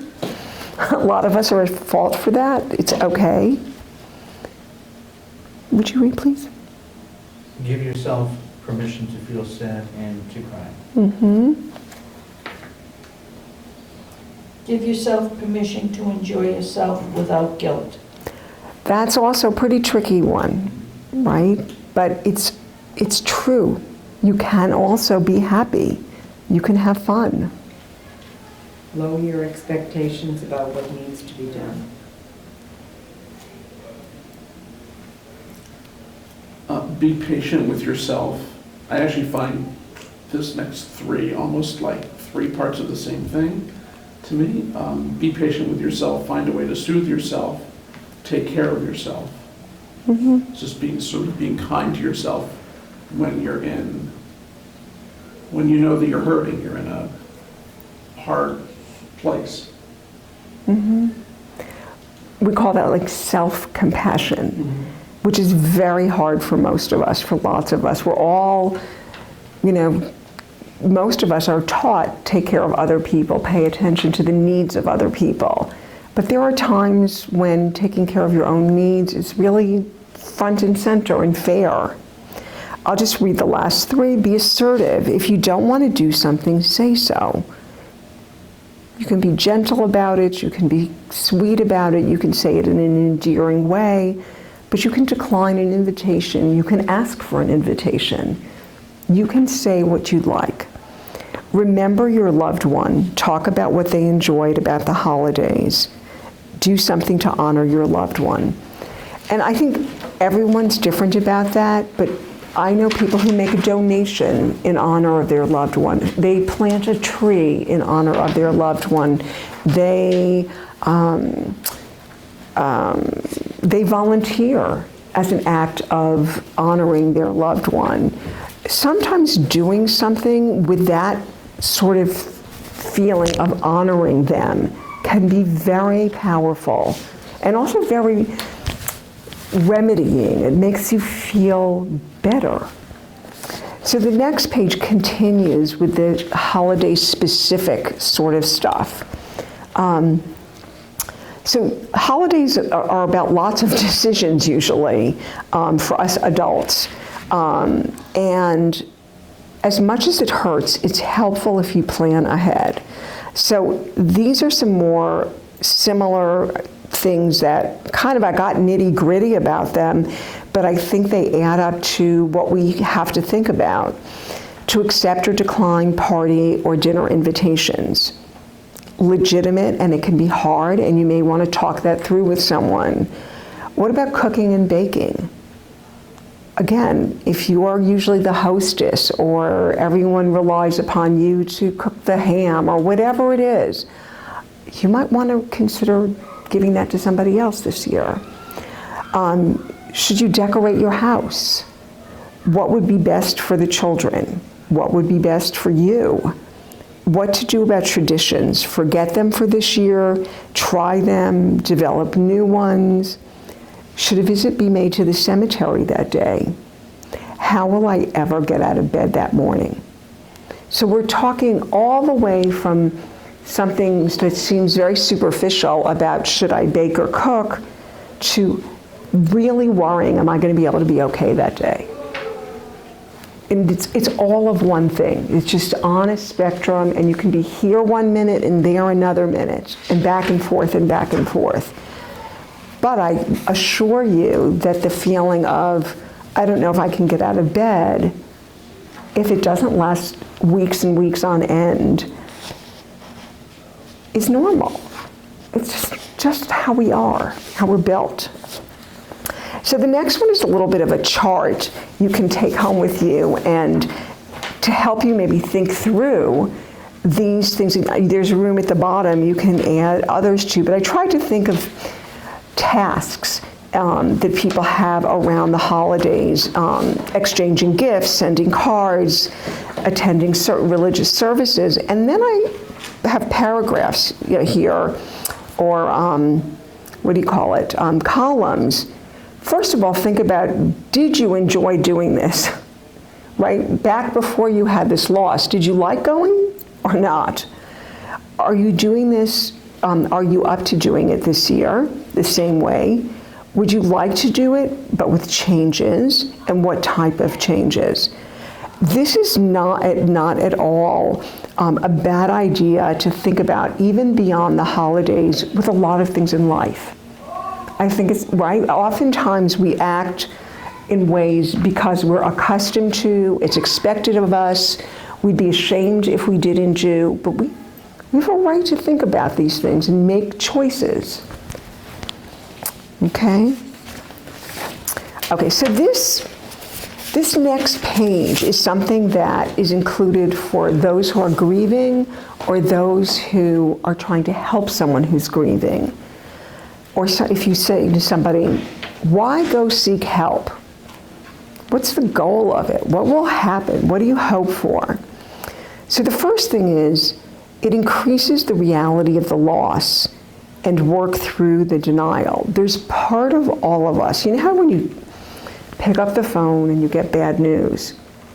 A lot of us are at fault for that. It's okay. Would you read, please? Give yourself permission to feel sad and to cry. Give yourself permission to enjoy yourself without guilt. That's also a pretty tricky one, right? But it's true. You can also be happy. You can have fun. Lower your expectations about what needs to be done. Be patient with yourself. I actually find this next 3 almost like 3 parts of the same thing to me. Be patient with yourself, find a way to soothe yourself, take care of yourself. It's just being kind to yourself when you know that you're hurting, you're in a hard place. We call that like self-compassion, which is very hard for most of us, for lots of us. We're all, most of us are taught take care of other people, pay attention to the needs of other people. But there are times when taking care of your own needs is really front and center and fair. I'll just read the last 3. Be assertive. If you don't want to do something, say so. You can be gentle about it, you can be sweet about it, you can say it in an endearing way, but you can decline an invitation, you can ask for an invitation. You can say what you'd like. Remember your loved one. Talk about what they enjoyed about the holidays. Do something to honor your loved one. And I think everyone's different about that, but I know people who make a donation in honor of their loved one. They plant a tree in honor of their loved one. They volunteer as an act of honoring their loved one. Sometimes doing something with that sort of feeling of honoring them can be very powerful and also very remedying. It makes you feel better. So the next page continues with the holiday-specific sort of stuff. So holidays are about lots of decisions usually for us adults. And as much as it hurts, it's helpful if you plan ahead. So these are some more similar things that kind of I got nitty-gritty about them, but I think they add up to what we have to think about. To accept or decline party or dinner invitations. Legitimate, and it can be hard, and you may want to talk that through with someone. What about cooking and baking? again, if you are usually the hostess or everyone relies upon you to cook the ham or whatever it is, you might want to consider giving that to somebody else this year. Should you decorate your house? What would be best for the children? What would be best for you? What to do about traditions? Forget them for this year, try them, develop new ones. Should a visit be made to the cemetery that day? How will I ever get out of bed that morning? So we're talking all the way from something that seems very superficial about should I bake or cook to really worrying, am I going to be able to be okay that day? And it's all of one thing. It's just on a spectrum, and you can be here 1 minute and there another minute, and back and forth and back and forth. But I assure you that the feeling of, I don't know if I can get out of bed, if it doesn't last weeks and weeks on end, is normal. It's just how we are, how we're built. So the next one is a little bit of a chart you can take home with you, and to help you maybe think through these things. There's a room at the bottom you can add others to, but I tried to think of tasks that people have around the holidays, exchanging gifts, sending cards, attending certain religious services, and then I have paragraphs here, or what do you call it, columns. First of all, think about, did you enjoy doing this? Right? Back before you had this loss, did you like going or not? Are you doing this, are you up to doing it this year the same way? Would you like to do it, but with changes, and what type of changes? This is not at all a bad idea to think about, even beyond the holidays, with a lot of things in life. I think it's right. Oftentimes we act in ways because we're accustomed to, it's expected of us. We'd be ashamed if we didn't do, but we have a right to think about these things and make choices. Okay? Okay, so this next page is something that is included for those who are grieving or those who are trying to help someone who's grieving. Or so if you say to somebody, why go seek help? What's the goal of it? What will happen? What do you hope for? So the first thing is, it increases the reality of the loss and work through the denial. There's part of all of us. You know how when you pick up the phone and you get bad news,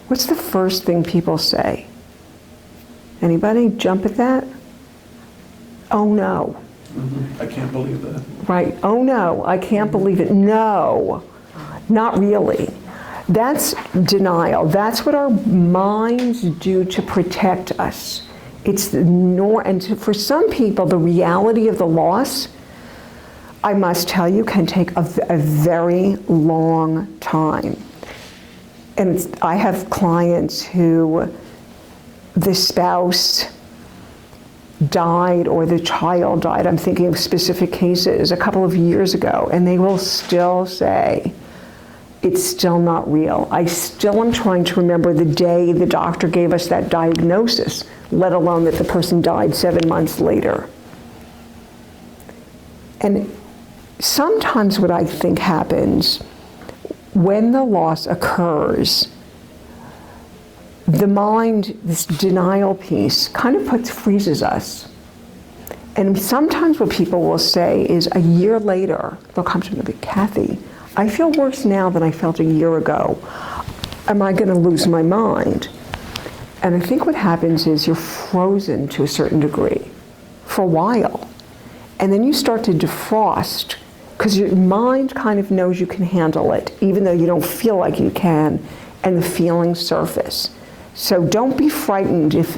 what's the first thing people say? Anybody jump at that? Oh no. I can't believe that. Right. Oh no, I can't believe it. No, not really. That's denial. That's what our minds do to protect us. It's for some people, the reality of the loss, I must tell you, can take a very long time. And I have clients who the spouse died or the child died. I'm thinking of specific cases a couple of years ago, and they will still say, it's still not real. I still am trying to remember the day the doctor gave us that diagnosis, let alone that the person died 7 months later. And sometimes what I think happens when the loss occurs, the mind, this denial piece, kind of freezes us. And sometimes what people will say is a year later, they'll come to me and be, Cathy, I feel worse now than I felt a year ago. Am I going to lose my mind? And I think what happens is you're frozen to a certain degree for a while. And then you start to defrost because your mind kind of knows you can handle it, even though you don't feel like you can, and the feelings surface. So don't be frightened if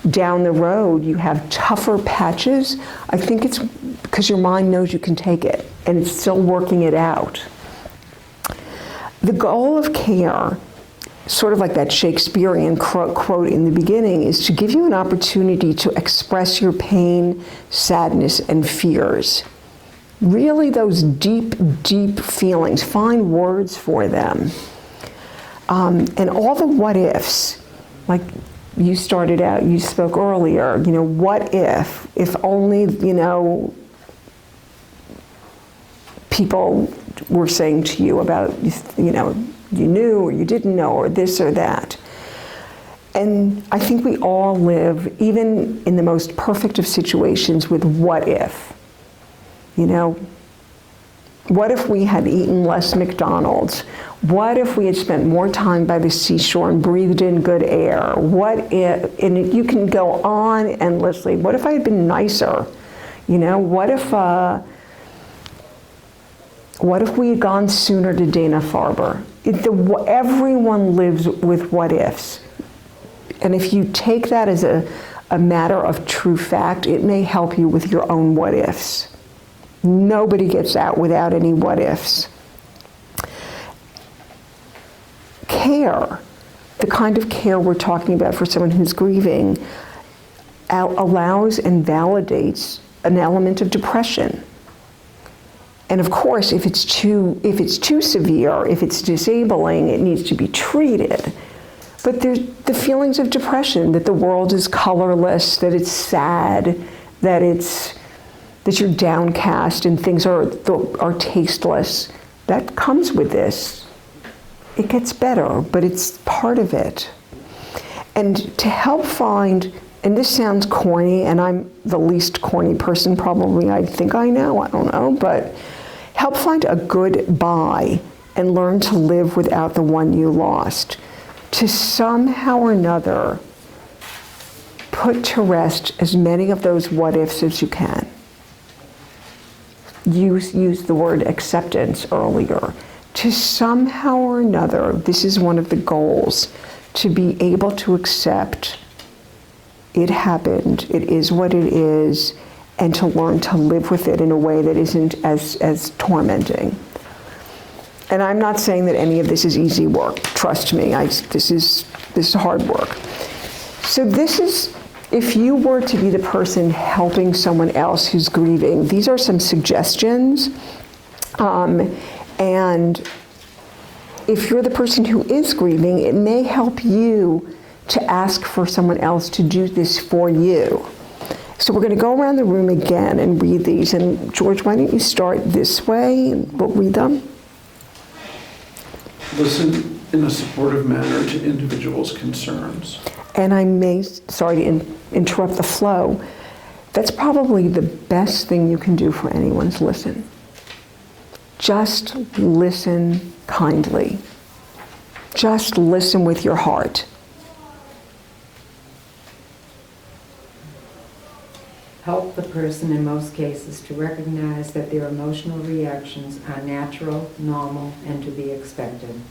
down the road you have tougher patches. I think it's because your mind knows you can take it and it's still working it out. The goal of care, sort of like that Shakespearean quote in the beginning, is to give you an opportunity to express your pain, sadness, and fears. Really those deep, deep feelings, find words for them. And all the what ifs, like you started out, you spoke earlier, what if only, people were saying to you about, you knew or you didn't know or this or that. And I think we all live, even in the most perfect of situations, with what if. What if we had eaten less McDonald's? What if we had spent more time by the seashore and breathed in good air? What if, and you can go on endlessly, what if I had been nicer? What if we had gone sooner to Dana-Farber? Everyone lives with what ifs. And if you take that as a matter of true fact, it may help you with your own what ifs. Nobody gets out without any what ifs. Care, the kind of care we're talking about for someone who's grieving, allows and validates an element of depression. And of course, if it's too severe, if it's disabling, it needs to be treated. But there's the feelings of depression, that the world is colorless, that it's sad, that you're downcast and things are tasteless. That comes with this. It gets better, but it's part of it. And to help find, and this sounds corny, and I'm the least corny person probably I think I know, I don't know, but help find a good bye and learn to live without the one you lost. To somehow or another put to rest as many of those what ifs as you can. Use the word acceptance earlier. To somehow or another, this is one of the goals, to be able to accept it happened, it is what it is, and to learn to live with it in a way that isn't as tormenting. And I'm not saying that any of this is easy work. Trust me, this is hard work. So this is, if you were to be the person helping someone else who's grieving, these are some suggestions. And if you're the person who is grieving, it may help you to ask for someone else to do this for you. So we're going to go around the room again and read these. And George, why don't you start this way and we'll read them? Listen in a supportive manner to individuals' concerns. And I may, sorry to interrupt the flow, that's probably the best thing you can do for anyone is listen. Just listen kindly. Just listen with your heart. Help the person in most cases to recognize that their emotional reactions are natural, normal, and to be expected.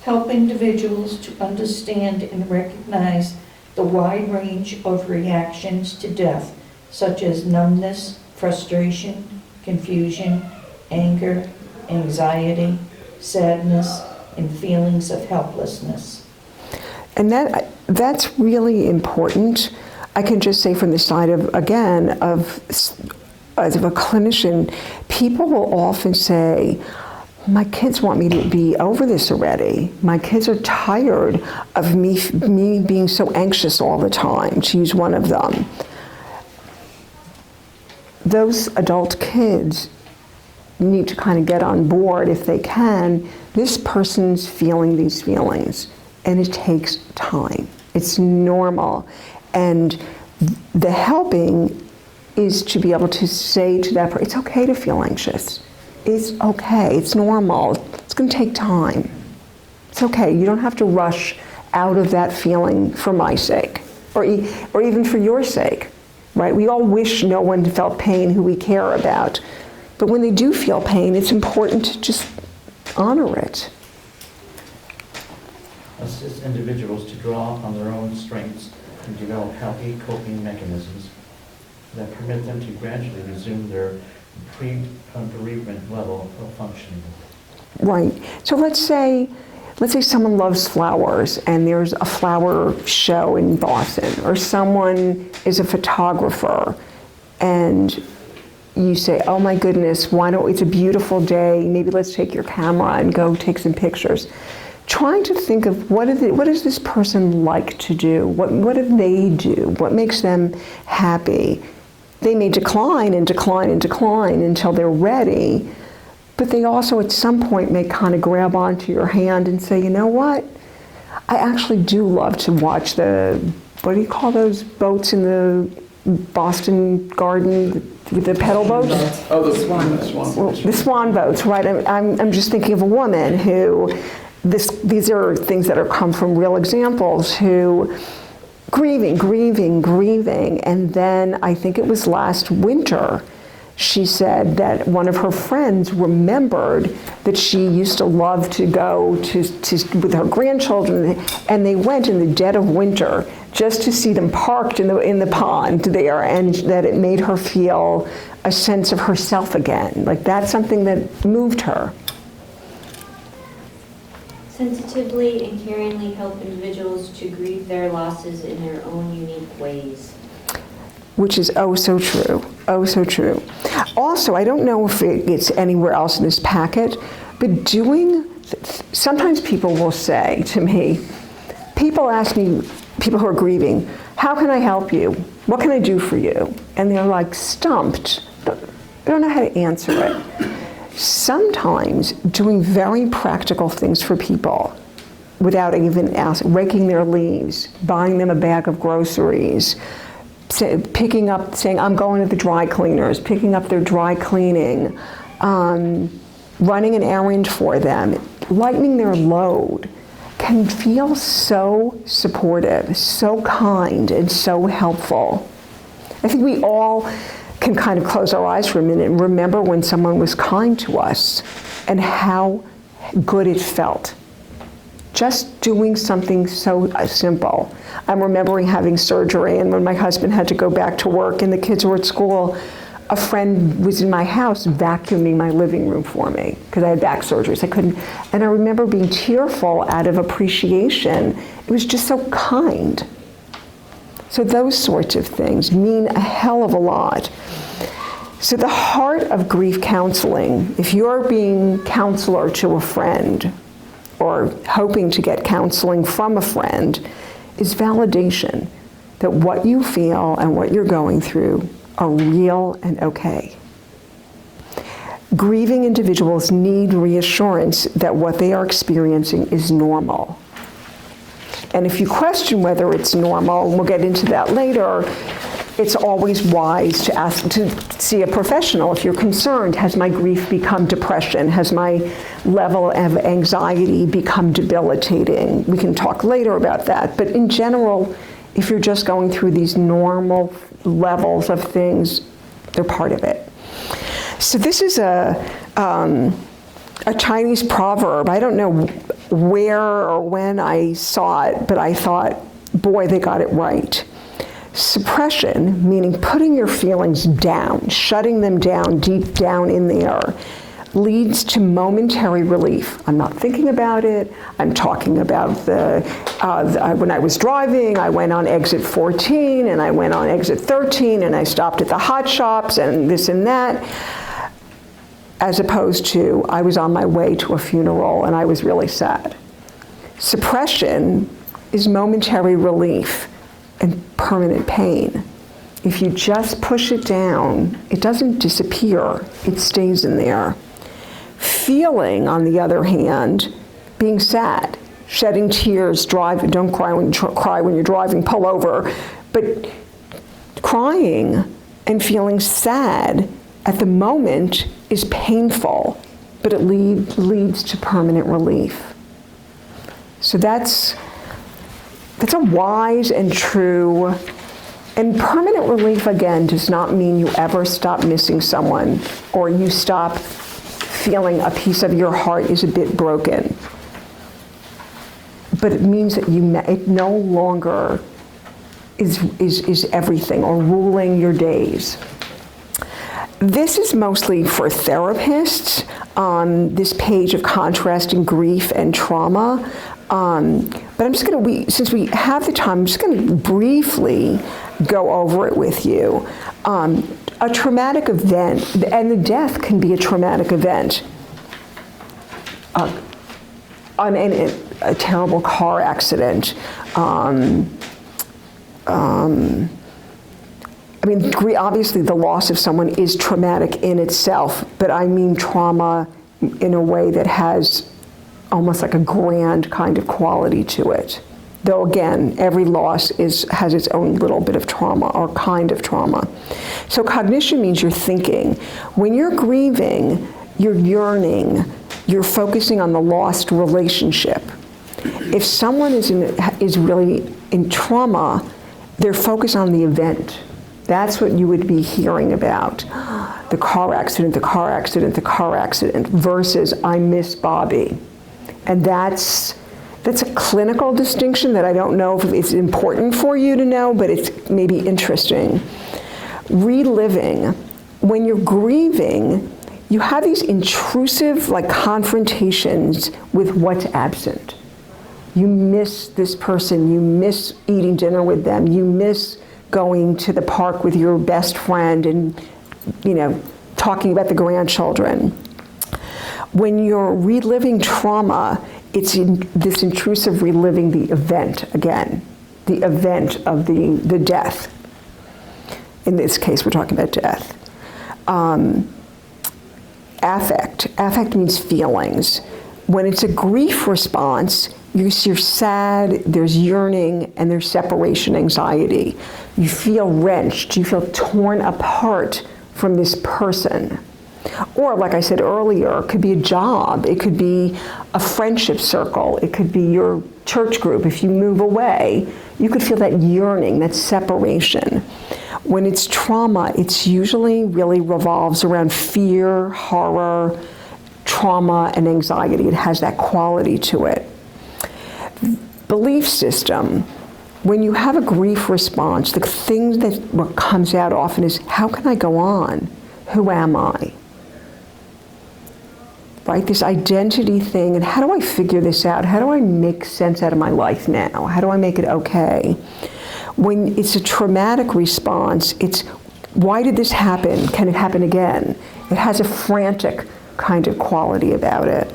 Help individuals to understand and recognize the wide range of reactions to death, such as numbness, frustration, confusion, anger, anxiety, sadness, and feelings of helplessness. And that's really important. I can just say from the side of, again, as a clinician, people will often say, my kids want me to be over this already. My kids are tired of me being so anxious all the time, to use one of them. Those adult kids need to kind of get on board if they can. This person's feeling these feelings, and it takes time. It's normal. And the helping is to be able to say to that person, it's okay to feel anxious. It's okay, it's normal. It's going to take time. It's okay, you don't have to rush out of that feeling for my sake, or even for your sake, right? We all wish no one felt pain who we care about. But when they do feel pain, it's important to just honor it. Assist individuals to draw on their own strengths and develop healthy coping mechanisms that permit them to gradually resume their pre-bereavement level of functioning. Right. So let's say someone loves flowers and there's a flower show in Boston, or someone is a photographer and you say, oh my goodness, it's a beautiful day, maybe let's take your camera and go take some pictures. Trying to think of what does this person like to do? What do they do? What makes them happy? They may decline and decline and decline until they're ready, but they also at some point may kind of grab onto your hand and say, you know what? I actually do love to watch what do you call those boats in the Boston Garden with the pedal boats? Oh, the swan boats. The swan boats, right? I'm just thinking of a woman who, these are things that come from real examples, who grieving, and then I think it was last winter, she said that one of her friends remembered that she used to love to go with her grandchildren, and they went in the dead of winter just to see them parked in the pond there, and that it made her feel a sense of herself again. Like, that's something that moved her. Sensitively and caringly help individuals to grieve their losses in their own unique ways. Which is oh so true, oh so true. Also, I don't know if it's anywhere else in this packet, but sometimes people will say to me, people ask me, people who are grieving, how can I help you? What can I do for you? And they're like stumped. They don't know how to answer it. Sometimes doing very practical things for people without even asking, raking their leaves, buying them a bag of groceries, picking up, saying, I'm going to the dry cleaners, picking up their dry cleaning, running an errand for them, lightening their load, can feel so supportive, so kind, and so helpful. I think we all can kind of close our eyes for a minute and remember when someone was kind to us and how good it felt. Just doing something so simple. I'm remembering having surgery, and when my husband had to go back to work and the kids were at school, a friend was in my house vacuuming my living room for me because I had back surgery, so I couldn't. And I remember being tearful out of appreciation. It was just so kind. So those sorts of things mean a hell of a lot. So the heart of grief counseling, if you're being counselor to a friend or hoping to get counseling from a friend, is validation that what you feel and what you're going through are real and okay. Grieving individuals need reassurance that what they are experiencing is normal. And if you question whether it's normal, and we'll get into that later, it's always wise to ask to see a professional if you're concerned. Has my grief become depression? Has my level of anxiety become debilitating? We can talk later about that. But in general, if you're just going through these normal levels of things, they're part of it. So this is a Chinese proverb. I don't know where or when I saw it, but I thought, boy, they got it right. Suppression, meaning putting your feelings down, shutting them down deep down in there, leads to momentary relief. I'm not thinking about it. I'm talking about when I was driving, I went on exit 14 and I went on exit 13 and I stopped at the hot shops and this and that, as opposed to I was on my way to a funeral and I was really sad. Suppression is momentary relief and permanent pain. If you just push it down, it doesn't disappear, it stays in there. Feeling, on the other hand, being sad, shedding tears, don't cry when you're driving, pull over, but crying and feeling sad at the moment is painful, but it leads to permanent relief. So that's a wise and true, and permanent relief, again, does not mean you ever stop missing someone or you stop feeling a piece of your heart is a bit broken. But it means that it no longer is everything or ruling your days. This is mostly for therapists, this page of contrasting grief and trauma. But I'm just since we have the time, I'm just going to briefly go over it with you. A traumatic event, and the death can be a traumatic event. A terrible car accident. Obviously the loss of someone is traumatic in itself, but I mean trauma in a way that has almost like a grand kind of quality to it. Though again, every loss has its own little bit of trauma or kind of trauma. So cognition means you're thinking. When you're grieving, you're yearning, you're focusing on the lost relationship. If someone is really in trauma, they're focused on the event. That's what you would be hearing about. The car accident, the car accident, the car accident, versus I miss Bobby. And that's a clinical distinction that I don't know if it's important for you to know, but it's maybe interesting. Reliving. When you're grieving, you have these intrusive confrontations with what's absent. You miss this person, you miss eating dinner with them, you miss going to the park with your best friend and, talking about the grandchildren. When you're reliving trauma, it's this intrusive reliving the event again, the event of the death. In this case, we're talking about death. Affect. Affect means feelings. When it's a grief response, you're sad, there's yearning, and there's separation anxiety. You feel wrenched, you feel torn apart from this person. Or, like I said earlier, it could be a job, it could be a friendship circle, it could be your church group. If you move away, you could feel that yearning, that separation. When it's trauma, it's usually really revolves around fear, horror, trauma, and anxiety. It has that quality to it. Belief system. When you have a grief response, the thing what comes out often is, how can I go on? Who am I? Right? This identity thing, and how do I figure this out? How do I make sense out of my life now? How do I make it okay? When it's a traumatic response, it's, why did this happen? Can it happen again? It has a frantic kind of quality about it.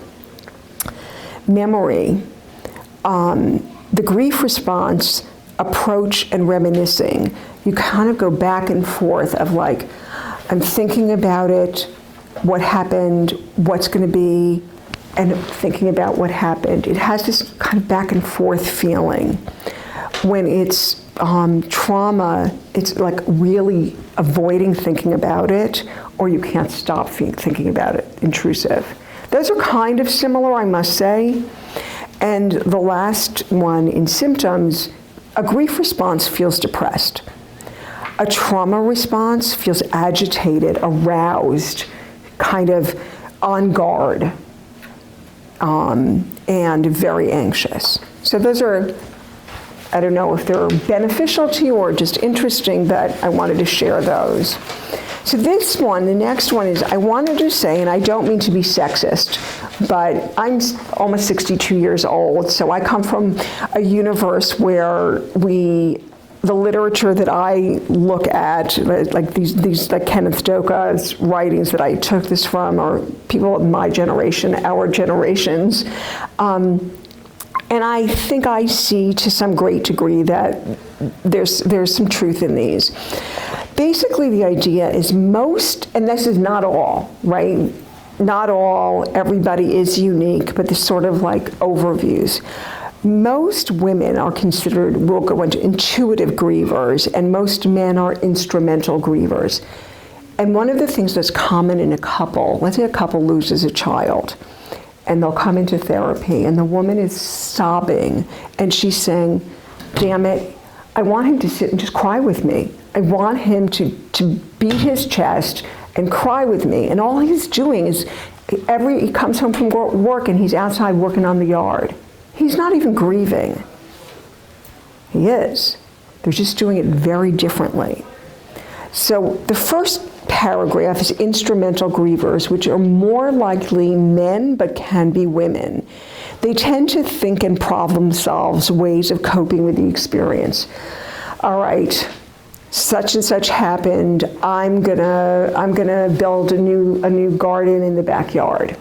Memory. The grief response, approach and reminiscing. You kind of go back and forth of I'm thinking about it, what happened, what's going to be, and thinking about what happened. It has this kind of back and forth feeling. When it's trauma, it's really avoiding thinking about it, or you can't stop thinking about it, intrusive. Those are kind of similar, I must say. And the last one in symptoms, a grief response feels depressed. A trauma response feels agitated, aroused, kind of on guard, and very anxious. So those are, I don't know if they're beneficial to you or just interesting, but I wanted to share those. So this one, the next one is, I wanted to say, and I don't mean to be sexist, but I'm almost 62 years old, so I come from a universe where the literature that I look at, like these Kenneth Doka's writings that I took this from, or people of my generation, our generations, and I think I see to some great degree that there's some truth in these. Basically, the idea is most, and this is not all, right? Not all, everybody is unique, but this sort of overviews. Most women are considered, we'll go into intuitive grievers, and most men are instrumental grievers. And one of the things that's common in a couple, let's say a couple loses a child, and they'll come into therapy, and the woman is sobbing, and she's saying, damn it, I want him to sit and just cry with me. I want him to beat his chest and cry with me. And all he's doing is, he comes home from work and he's outside working on the yard. He's not even grieving. He is. They're just doing it very differently. So the first paragraph is instrumental grievers, which are more likely men, but can be women. They tend to think and problem solve ways of coping with the experience. All right, such and such happened, I'm gonna build a new garden in the backyard.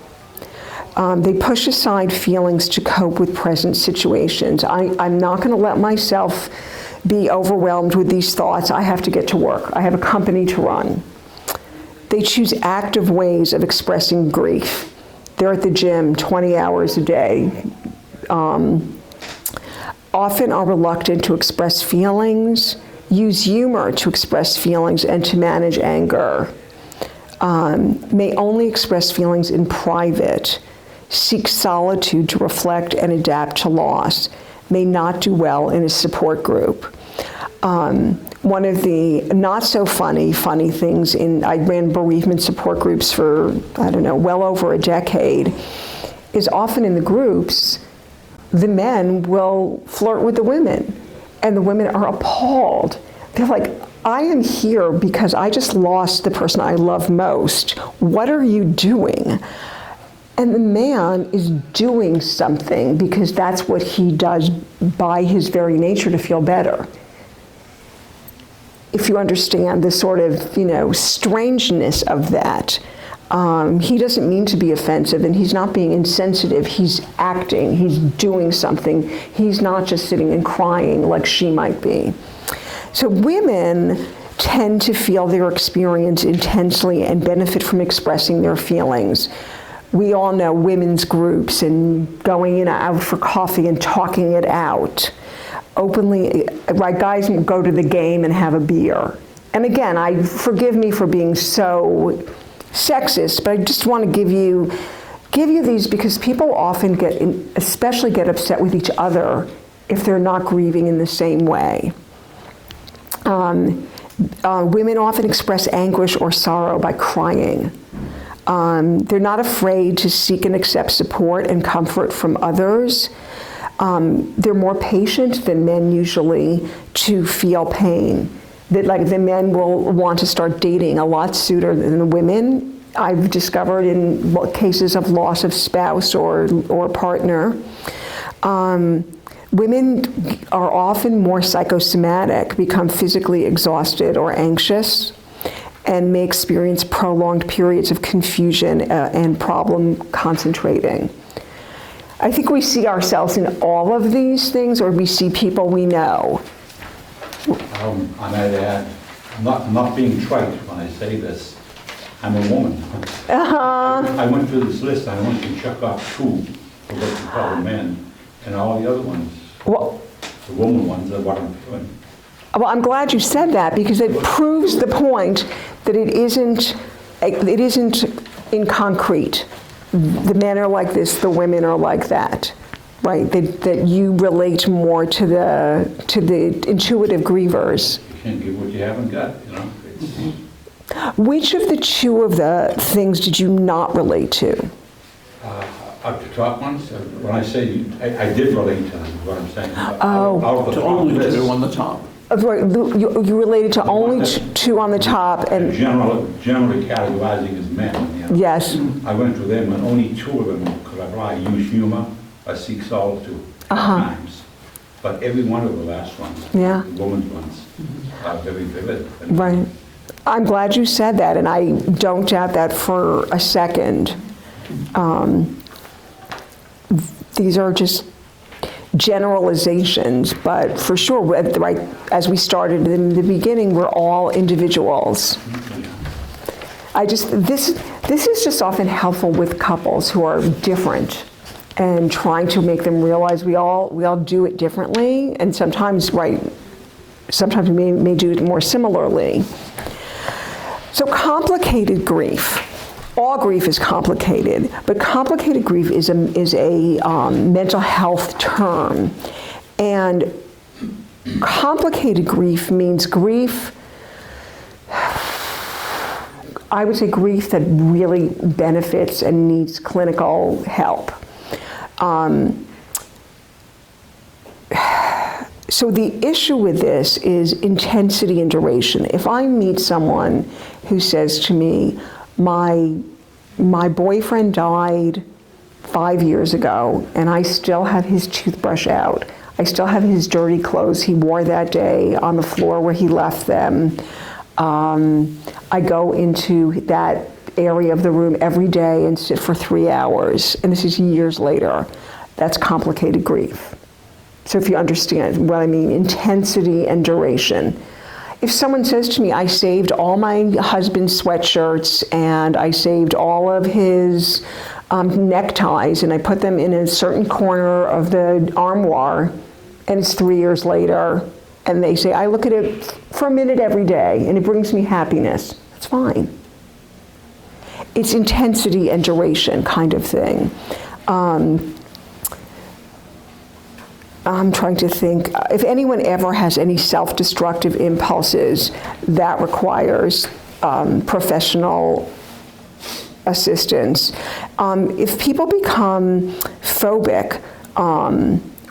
They push aside feelings to cope with present situations. I'm not gonna let myself be overwhelmed with these thoughts. I have to get to work. I have a company to run. They choose active ways of expressing grief. They're at the gym 20 hours a day. Often are reluctant to express feelings, use humor to express feelings and to manage anger. May only express feelings in private, seek solitude to reflect and adapt to loss, may not do well in a support group. One of the not so funny things I ran bereavement support groups for, I don't know, well over a decade, is often in the groups, the men will flirt with the women, and the women are appalled. They're like, I am here because I just lost the person I love most. What are you doing? And the man is doing something because that's what he does by his very nature to feel better. If you understand the sort of, strangeness of that, he doesn't mean to be offensive, and he's not being insensitive. He's acting, he's doing something. He's not just sitting and crying like she might be. So women tend to feel their experience intensely and benefit from expressing their feelings. We all know women's groups and going out for coffee and talking it out. Openly, right, guys go to the game and have a beer. And again, forgive me for being so sexist, but I just want to give you these because people often especially get upset with each other if they're not grieving in the same way. Women often express anguish or sorrow by crying. They're not afraid to seek and accept support and comfort from others. They're more patient than men usually to feel pain. That like the men will want to start dating a lot sooner than the women. I've discovered in cases of loss of spouse or partner. Women are often more psychosomatic, become physically exhausted or anxious, and may experience prolonged periods of confusion and problem concentrating. I think we see ourselves in all of these things, or we see people we know. I might add, not being trite when I say this, I'm a woman. I went through this list, and I want to check off 2 for what you call the men, and all the other ones, the woman ones, are what I'm doing. Well, I'm glad you said that because it proves the point that it isn't in concrete. The men are like this, the women are like that, right? That you relate more to the intuitive grievers. You can't give what you haven't got, Which of the 2 of the things did you not relate to? Up to top ones, when I say, I did relate to them, is what I'm saying. Oh. To only 2 on the top. Right, you related to only 2 on the top, and Generally categorizing as men. Yes. I went through them, and only 2 of them could I use humor or seek solitude at times. But every one of the last ones, Yeah. the woman's ones, are very vivid. Right. I'm glad you said that, and I don't doubt that for a second. These are just generalizations, but for sure, right, as we started in the beginning, we're all individuals. This is just often helpful with couples who are different and trying to make them realize we all do it differently, and sometimes we may do it more similarly. So complicated grief. All grief is complicated, but complicated grief is a mental health term. And complicated grief means grief, I would say grief that really benefits and needs clinical help. So the issue with this is intensity and duration. If I meet someone who says to me, my boyfriend died 5 years ago and I still have his toothbrush out, I still have his dirty clothes he wore that day on the floor where he left them. I go into that area of the room every day and sit for 3 hours, and this is years later. That's complicated grief. So if you understand what I mean, intensity and duration. If someone says to me, I saved all my husband's sweatshirts and I saved all of his neckties and I put them in a certain corner of the armoire, and it's 3 years later, and they say, I look at it for a minute every day and it brings me happiness, that's fine. It's intensity and duration kind of thing. I'm trying to think, if anyone ever has any self-destructive impulses, that requires professional assistance. If people become phobic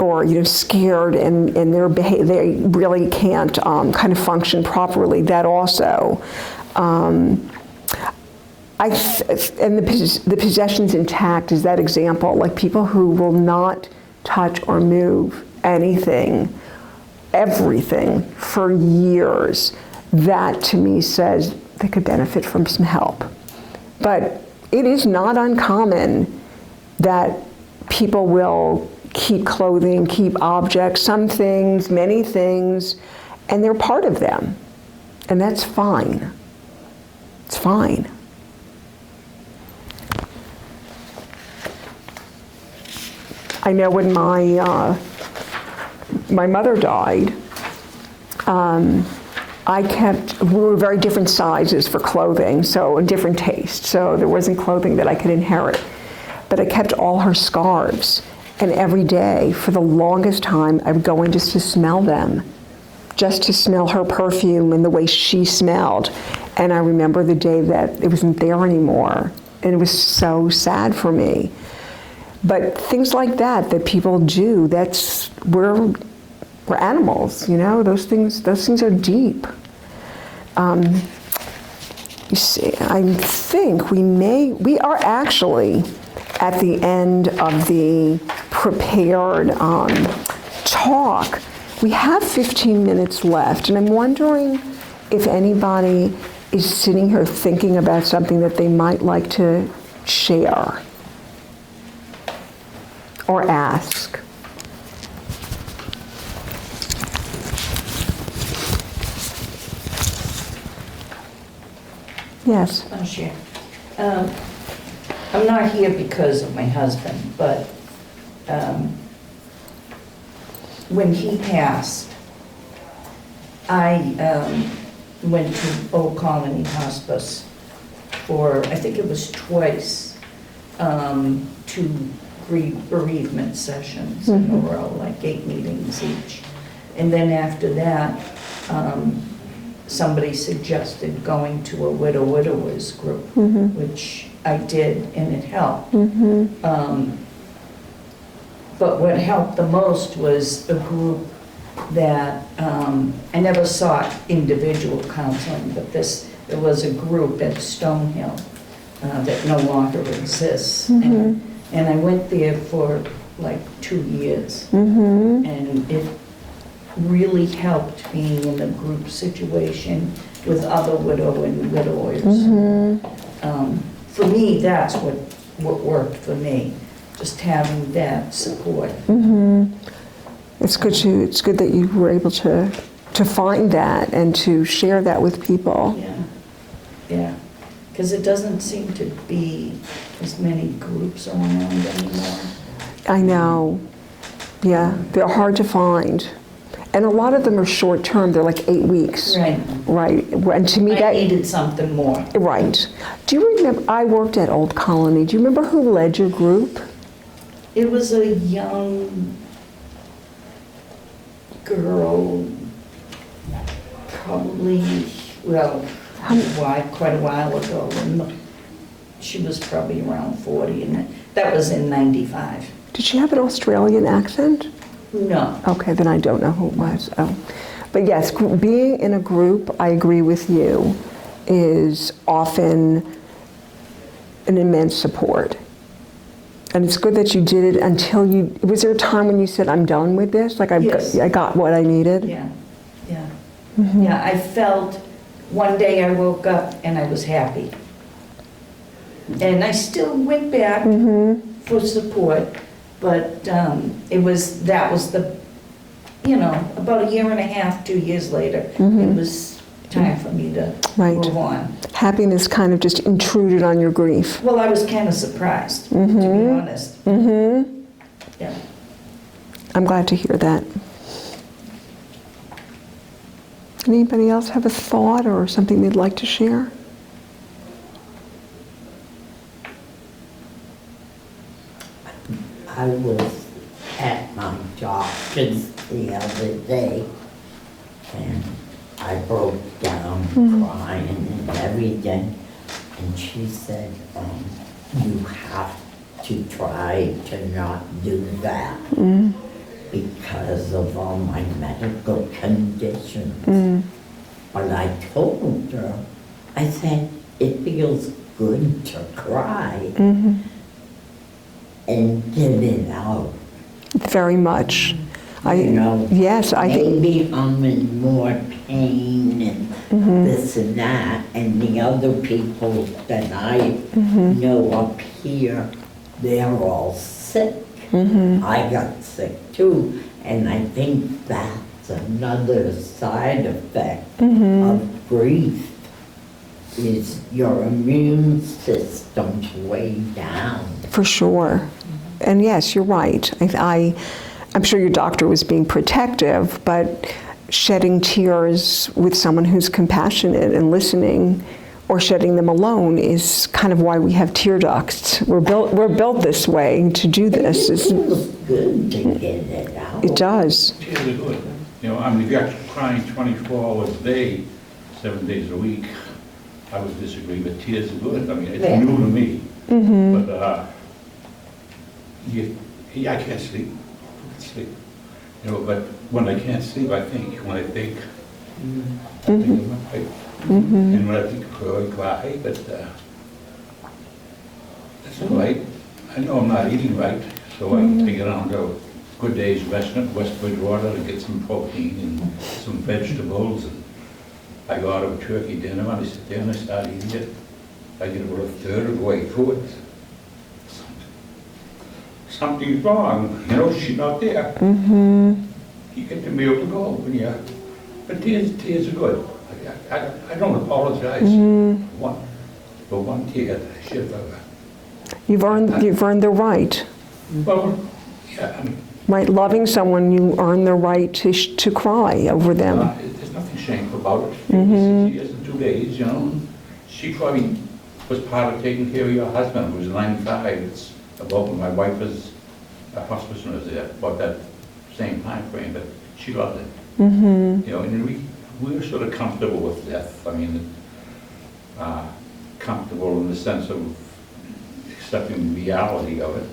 or scared and they really can't kind of function properly, that also. And the possessions intact is that example, like people who will not touch or move anything, everything for years. That to me says they could benefit from some help. But it is not uncommon that people will keep clothing, keep objects, some things, many things, and they're part of them. And that's fine. It's fine. I know when my mother died, we were very different sizes for clothing, so a different taste. So there wasn't clothing that I could inherit. But I kept all her scarves, and every day, for the longest time, I would go in just to smell them, just to smell her perfume and the way she smelled. And I remember the day that it wasn't there anymore, and it was so sad for me. But things like that people do, we're animals, those things are deep. You see, I think we are actually at the end of the prepared talk. We have 15 minutes left, and I'm wondering if anybody is sitting here thinking about something that they might like to share or ask. Yes. I'll share. I'm not here because of my husband, but when he passed, I went to Old Colony Hospice for, I think it was twice, 2 bereavement sessions in a row, like 8 meetings each. And then after that, somebody suggested going to a widowers group, which I did, and it helped. But what helped the most was a group that, I never sought individual counseling, but there was a group at Stonehill that no longer exists. And I went there for like 2 years. And it really helped being in a group situation with other widowers. For me, that's what worked for me, just having that support. It's good that you were able to find that and to share that with people. Yeah, because it doesn't seem to be as many groups around anymore. I know. Yeah, they're hard to find. And a lot of them are short-term. They're like 8 weeks. Right. And to me, I needed something more. Right. Do you remember, I worked at Old Colony. Do you remember who led your group? It was a young girl, probably, quite a while ago. And she was probably around 40, and that was in 95. Did she have an Australian accent? No. Okay, then I don't know who it was. Oh. But yes, being in a group, I agree with you, is often an immense support. And it's good that you did it until you, was there a time when you said, I'm done with this? Like, Yes. I got what I needed? Yeah, yeah. Yeah, I felt, one day I woke up and I was happy. And I still went back for support, but that was the, about a year and a half, 2 years later, it was time for me to Right. move on. Happiness kind of just intruded on your grief. Well, I was kind of surprised, to be honest. Yeah. I'm glad to hear that. Anybody else have a thought or something they'd like to share? I was at my doctor's the other day, and I broke down crying and everything, and she said, you have to try to not do that because of all my medical conditions. But I told her, I said, it feels good to cry and get it out. Very much. Yes, I think. Maybe I'm in more pain and this and that, and the other people that I know up here, they're all sick. I got sick too, and I think that's another side effect of grief, is your immune system's way down. For sure. And yes, you're right. I'm sure your doctor was being protective, but shedding tears with someone who's compassionate and listening, or shedding them alone, is kind of why we have tear ducts. We're built this way to do this. It feels good to get it out. It does. Tears are good. If you're crying 24 hours a day, 7 days a week, I would disagree, but tears are good. It's new to me. But I can't sleep. But when I can't sleep, I think. When I think, I think of my wife. And when I think of her, I cry. But that's all right. I know I'm not eating right, so I get on to Good Days Restaurant, West Bridgewater, to get some protein and some vegetables. And I go out of a turkey dinner, and I sit there and I start eating it. I get about a third of the way through it. Something's wrong, she's not there. You get to be able to go, but tears are good. I don't apologize for one tear that I should have. You've earned the right. Well, yeah, Right, loving someone, you earn the right to cry over them. There's nothing shameful about it. 6 years and 2 days, She probably was part of taking care of your husband, who was 95. It's about when my wife was a hospice nurse there, about that same time frame, but she loved it. And we were sort of comfortable with death. Comfortable in the sense of accepting the reality of it.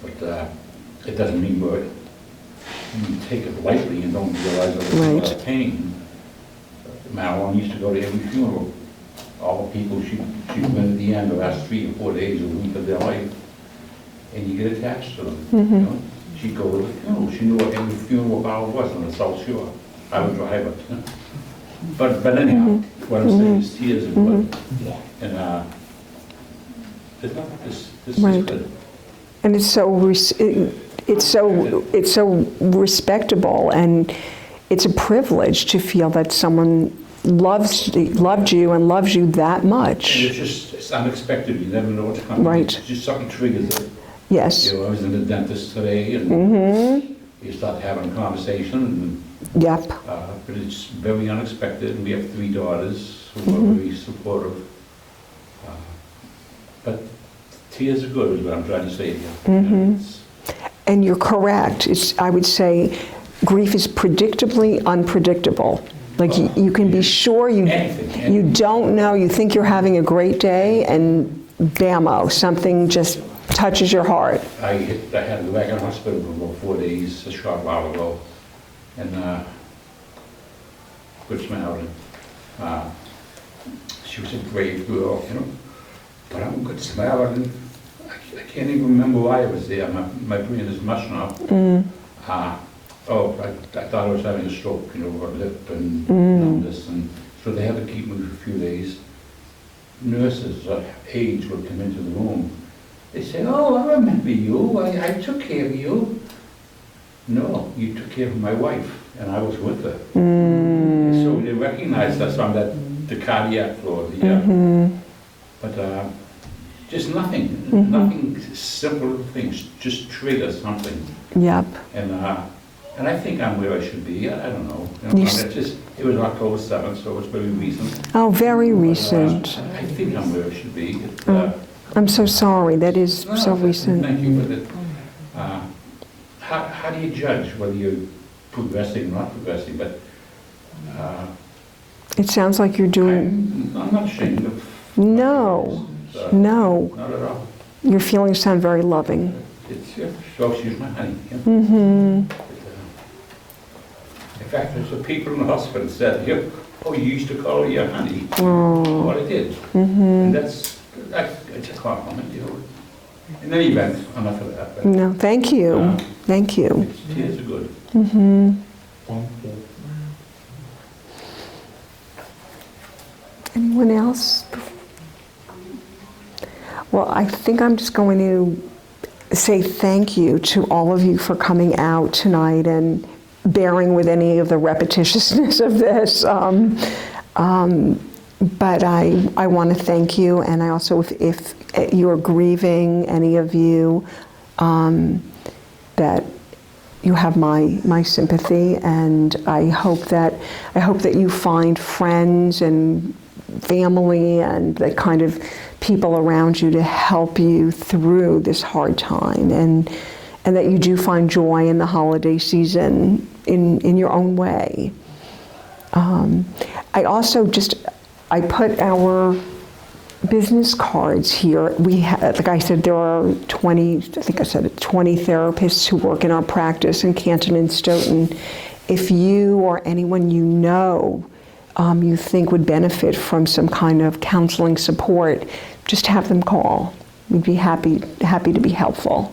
But it doesn't mean you take it lightly and don't realize that there's a lot of pain. Marilyn used to go to every funeral. All the people she went at the end, the last 3 or 4 days, a week of their life, and you get attached to them. She'd go to the funeral. She knew what every funeral bar was on the South Shore. I would drive it. But anyhow, what I'm saying is tears are good. And there's nothing, this is good. And it's so respectable, and it's a privilege to feel that someone loved you and loves you that much. And it's unexpected. You never know what's coming. Right. It's just something triggers it. Yes. I was in the dentist today, and we start having a conversation. And, Yep. but it's very unexpected, and we have 3 daughters who are very supportive. But tears are good, is what I'm trying to say here. And you're correct. I would say grief is predictably unpredictable. Like you can be sure you don't know, you think you're having a great day, and bammo, something just touches your heart. I had to go back in the hospital for about 4 days, a short while ago, and good Samaritan. She was a brave girl, but I'm a good Samaritan. can't even remember why I was there. My brain is mushing up. I thought I was having a stroke, lip and numbness, and so they had to keep me for a few days. Nurses, aides would come into the room. They said, "Oh, I remember you. I took care of you." No, you took care of my wife, and I was with her. So they recognized us on the cardiac floor. But just nothing simple things, just trigger something. Yep. And I think I'm where I should be. I don't know. It was October 7th, so it's very recent. Oh, very recent. I think I'm where I should be. I'm so sorry. That is so recent. Thank you for that. How do you judge whether you're progressing or not progressing? But It sounds like you're doing... I'm not ashamed of... No, no. Not at all. Your feelings sound very loving. It's so she's my honey. Yeah. In fact, there's some people in the hospital said, you used to call her your honey. Well, I did. And it's a compliment, In any event, enough of that. But, No, thank you. Thank you. Tears are good. Thank you. Anyone else? Well, I think I'm just going to say thank you to all of you for coming out tonight and bearing with any of the repetitiousness of this. But I want to thank you, and I also, if you're grieving, any of you, that you have my sympathy, and I hope that you find friends and family and the kind of people around you to help you through this hard time, and that you do find joy in the holiday season in your own way. I also I put our business cards here. We have, like I said, there are 20 therapists who work in our practice in Canton and Stoughton. If you or anyone you know you think would benefit from some kind of counseling support, just have them call. We'd be happy to be helpful.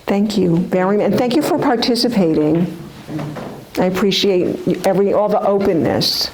Thank you very much, and thank you for participating. I appreciate all the openness.